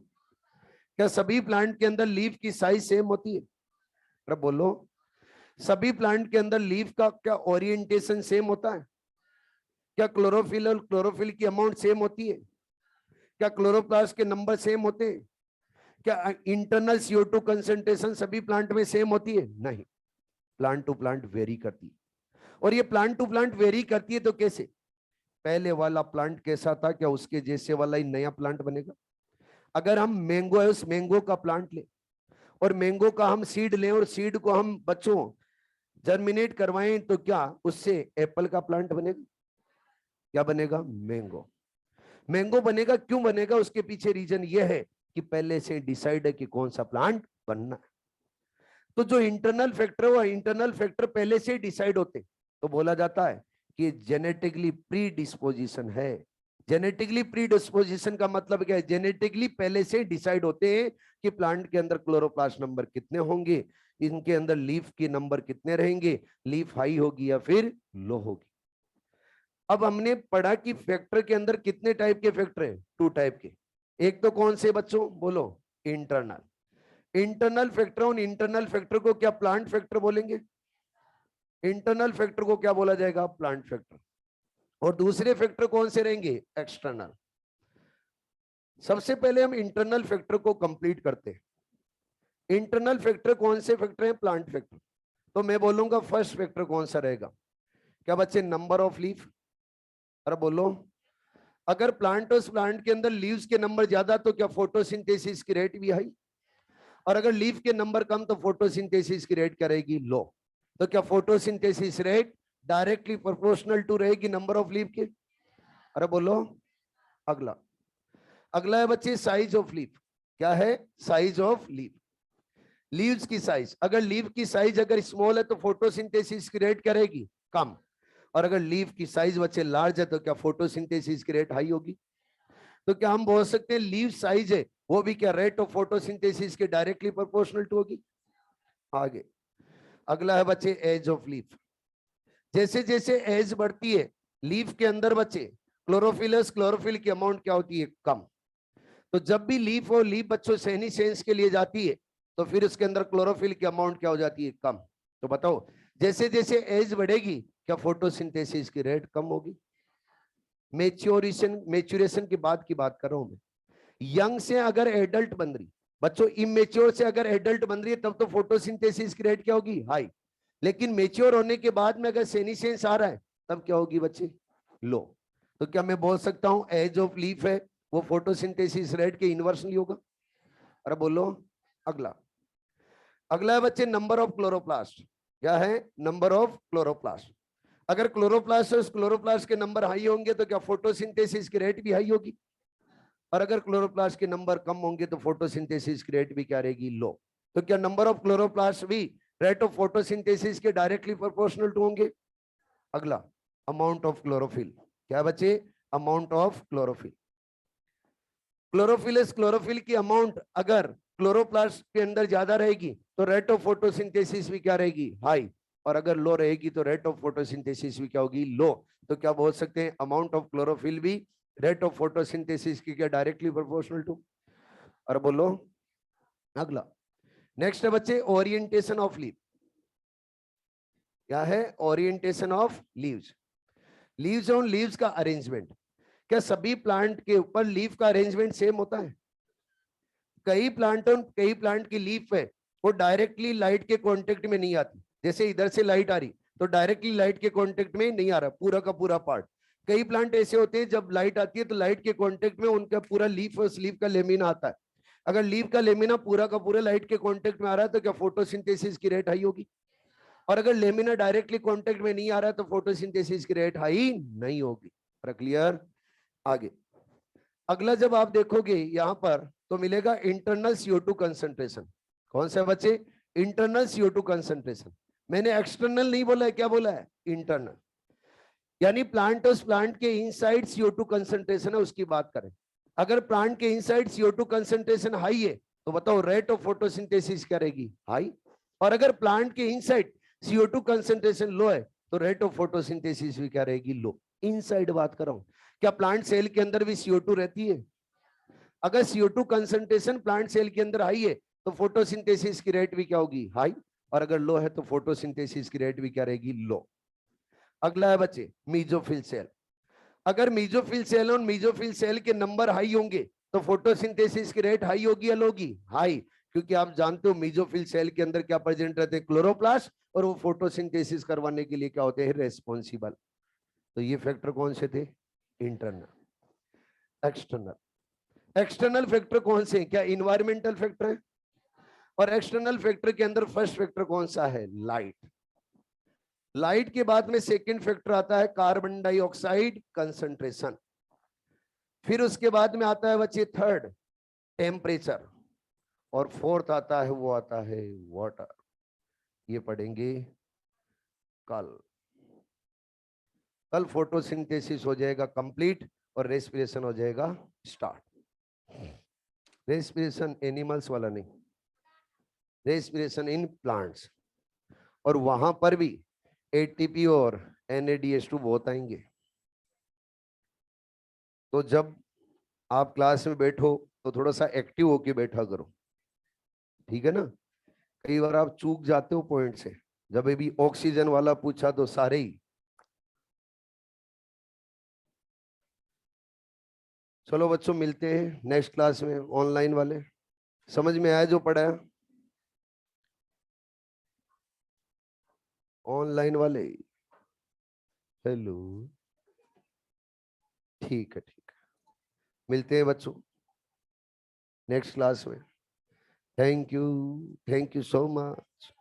क्या सभी प्लांट के अंदर लीफ की साइज सेम होती है? अरे बोलो। सभी प्लांट के अंदर लीफ का क्या ओरिएंटेशन सेम होता है? क्या क्लोरोफिल और क्लोरोफिल की अमाउंट सेम होती है? क्या क्लोरोप्लास्ट के नंबर सेम होते हैं? क्या इंटरनल CO2 कंसंट्रेशन सभी प्लांट में सेम होती है? नहीं, प्लांट टू प्लांट वेरी करती है। और ये प्लांट टू प्लांट वेरी करती है तो कैसे? पहले वाला प्लांट कैसा था, क्या उसके जैसे वाला ही नया प्लांट बनेगा? अगर हम मैंगो है, उस मैंगो का प्लांट ले और मैंगो का हम सीड लें और सीड को हम बच्चों जर्मिनेट करवाएं तो क्या उससे एप्पल का प्लांट बनेगा? क्या बनेगा? मैंगो। मैंगो बनेगा। क्यों बनेगा? उसके पीछे रीजन ये है कि पहले से डिसाइड है कि कौन सा प्लांट बनना है। तो जो इंटरनल फैक्टर है वो इंटरनल फैक्टर पहले से डिसाइड होते, तो बोला जाता है कि जेनेटिकली प्री डिस्पोजिशन है। जेनेटिकली प्री डिस्पोजिशन का मतलब क्या है? जेनेटिकली पहले से डिसाइड होते हैं कि प्लांट के अंदर क्लोरोप्लास्ट नंबर कितने होंगे, इनके अंदर लीफ के नंबर कितने रहेंगे, लीफ हाई होगी या फिर लो होगी। अब हमने पढ़ा कि फैक्टर के अंदर कितने टाइप के फैक्टर हैं? 2 टाइप के। एक तो कौन से बच्चों? बोलो। इंटरनल। Internal factor. उन इंटरनल फैक्टर को क्या प्लांट फैक्टर बोलेंगे? इंटरनल फैक्टर को क्या बोला जाएगा? Plant factor. और दूसरे फैक्टर कौन से रहेंगे? एक्सटर्नल। सबसे पहले हम इंटरनल फैक्टर को कंप्लीट करते हैं। इंटरनल फैक्टर कौन से फैक्टर हैं? Plant factor. तो मैं बोलूंगा फर्स्ट फैक्टर कौन सा रहेगा? क्या बच्चे? Number of leaf. अरे बोलो। अगर प्लांट उस प्लांट के अंदर लीव्स के नंबर ज्यादा तो क्या फोटोसिंथेसिस की रेट भी हाई? और अगर लीफ के नंबर कम तो फोटोसिंथेसिस की रेट क्या रहेगी? लो। तो क्या photosynthesis rate directly proportional to रहेगी नंबर ऑफ लीफ के? अरे बोलो। अगला। अगला है बच्चे साइज ऑफ लीफ। क्या है? Size of leaf. लीव्स की साइज। अगर लीफ की साइज अगर स्मॉल है तो फोटोसिंथेसिस की रेट क्या रहेगी? कम। और अगर लीफ की साइज बच्चे लार्ज है तो क्या फोटोसिंथेसिस की रेट हाई होगी? तो क्या हम बोल सकते हैं लीव साइज है वो भी क्या रेट ऑफ फोटोसिंथेसिस के डायरेक्टली प्रोपोर्शनल टू होगी? आगे। अगला है बच्चे एज ऑफ लीफ। जैसे जैसे एज बढ़ती है लीफ के अंदर बच्चे क्लोरोफिल की अमाउंट क्या होती है? कम। तो जब भी लीफ और लीफ बच्चों सैनी सेंस के लिए जाती है तो फिर उसके अंदर क्लोरोफिल की अमाउंट क्या हो जाती है? कम। तो बताओ, जैसे जैसे एज बढ़ेगी क्या फोटोसिंथेसिस की रेट कम होगी? मेच्योरेशन की बात कर रहा हूं मैं। यंग से अगर एडल्ट बन रही बच्चों, इमेच्योर से अगर एडल्ट बन रही है तब तो फोटोसिंथेसिस की रेट क्या होगी? हाई। लेकिन मेच्योर होने के बाद में अगर सेनिसेंस आ रहा है तब क्या होगी बच्चे? लो। तो क्या मैं बोल सकता हूं एज ऑफ लीफ है वो फोटोसिंथेसिस रेट के इनवर्सली होगा? अरे बोलो। अगला अगला है बच्चे नंबर ऑफ क्लोरोप्लास्ट। क्या है? Number of chloroplast. अगर क्लोरोप्लास्ट और क्लोरोप्लास्ट के नंबर हाई होंगे तो क्या फोटोसिंथेसिस की रेट भी हाई होगी? और अगर क्लोरोप्लास्ट के नंबर कम होंगे तो फोटोसिंथेसिस की रेट भी क्या रहेगी? लो। तो क्या नंबर ऑफ क्लोरोप्लास्ट भी रेट ऑफ फोटोसिंथेसिस के डायरेक्टली प्रोपोर्शनल टू होंगे? अगला अमाउंट ऑफ क्लोरोफिल। क्या बच्चे? Amount of chlorophyll. क्लोरोफिल की अमाउंट अगर क्लोरोप्लास्ट के अंदर ज्यादा रहेगी तो रेट ऑफ फोटोसिंथेसिस भी क्या रहेगी? हाई। और अगर लो रहेगी तो रेट ऑफ फोटोसिंथेसिस भी क्या होगी? लो। तो क्या बोल सकते हैं अमाउंट ऑफ क्लोरोफिल भी रेट ऑफ फोटोसिंथेसिस की क्या डायरेक्टली प्रोपोर्शनल टू? और बोलो। अगला नेक्स्ट है बच्चे ओरिएंटेशन ऑफ लीव। क्या है? Orientation of leaves. Leaves on leaves का अरेंजमेंट। क्या सभी प्लांट के ऊपर लीफ का अरेंजमेंट सेम होता है? कई प्लांट की लीफ है वो डायरेक्टली लाइट के कांटेक्ट में नहीं आती। जैसे इधर से लाइट आ रही तो डायरेक्टली लाइट के कांटेक्ट में नहीं आ रहा पूरा का पूरा पार्ट। कई प्लांट ऐसे होते हैं जब लाइट आती है तो लाइट के कांटेक्ट में उनका पूरा लीफ और लीफ का लेमिना आता है। अगर लीफ का लेमिना पूरा का पूरा लाइट के कांटेक्ट में आ रहा है तो क्या फोटोसिंथेसिस की रेट हाई होगी? और अगर लेमिना डायरेक्टली कांटेक्ट में नहीं आ रहा है तो फोटोसिंथेसिस की रेट हाई नहीं होगी। क्लियर? आगे अगला जब आप देखोगे यहां पर तो मिलेगा इंटरनल CO2 कंसंट्रेशन। कौन सा बच्चे? Internal CO2 concentration. मैंने एक्सटर्नल नहीं बोला है, क्या बोला है? इंटरनल। यानी प्लांट के इनसाइड CO2 कंसंट्रेशन है उसकी बात करें। अगर प्लांट के इनसाइड CO2 कंसंट्रेशन हाई है तो बताओ रेट ऑफ फोटोसिंथेसिस क्या रहेगी? हाई। और अगर प्लांट के इनसाइड CO2 कंसंट्रेशन लो है तो रेट ऑफ फोटोसिंथेसिस भी क्या रहेगी? लो। इनसाइड बात कर रहा हूं। क्या प्लांट सेल के अंदर भी CO2 रहती है? अगर CO2 कंसंट्रेशन प्लांट सेल के अंदर हाई है तो फोटोसिंथेसिस की रेट भी क्या होगी? हाई। और अगर लो है तो फोटोसिंथेसिस की रेट भी क्या रहेगी? लो। अगला है बच्चे मीजोफिल सेल। अगर मीजोफिल सेल और मीजोफिल सेल के नंबर हाई होंगे तो फोटोसिंथेसिस की रेट हाई होगी या लोगी? हाई। क्योंकि आप जानते हो मीजोफिल सेल के अंदर क्या प्रेजेंट रहते हैं? क्लोरोप्लास्ट। और वो फोटोसिंथेसिस करवाने के लिए क्या होते हैं? रेस्पॉन्सिबल। तो ये फैक्टर कौन से थे? इंटरनल। एक्सटर्नल। एक्सटर्नल फैक्टर कौन से हैं? क्या इन्वायरमेंटल फैक्टर है? और एक्सटर्नल फैक्टर के अंदर फर्स्ट फैक्टर कौन सा है? लाइट। लाइट के बाद में सेकंड फैक्टर आता है कार्बन डाइऑक्साइड कंसंट्रेशन। फिर उसके बाद में आता है बच्चे थर्ड टेम्परेचर। और फोर्थ आता है वो आता है वाटर। ये पढ़ेंगे कल। कल फोटोसिंथेसिस हो जाएगा कंप्लीट और रेस्पिरेशन हो जाएगा स्टार्ट। रेस्पिरेशन एनिमल्स वाला नहीं, रेस्पिरेशन इन प्लांट्स। और वहां पर भी ATP और NADH2 बहुत आएंगे। तो जब आप क्लास में बैठो तो थोड़ा सा एक्टिव होके बैठा करो, ठीक है ना? कई बार आप चूक जाते हो पॉइंट से। जब भी ऑक्सीजन वाला पूछा तो सारे ही। चलो बच्चों मिलते हैं नेक्स्ट क्लास में। ऑनलाइन वाले समझ में आया जो पढ़ाया? ऑनलाइन वाले हेलो? ठीक है ठीक है, मिलते हैं बच्चों नेक्स्ट क्लास में। Thank you so much.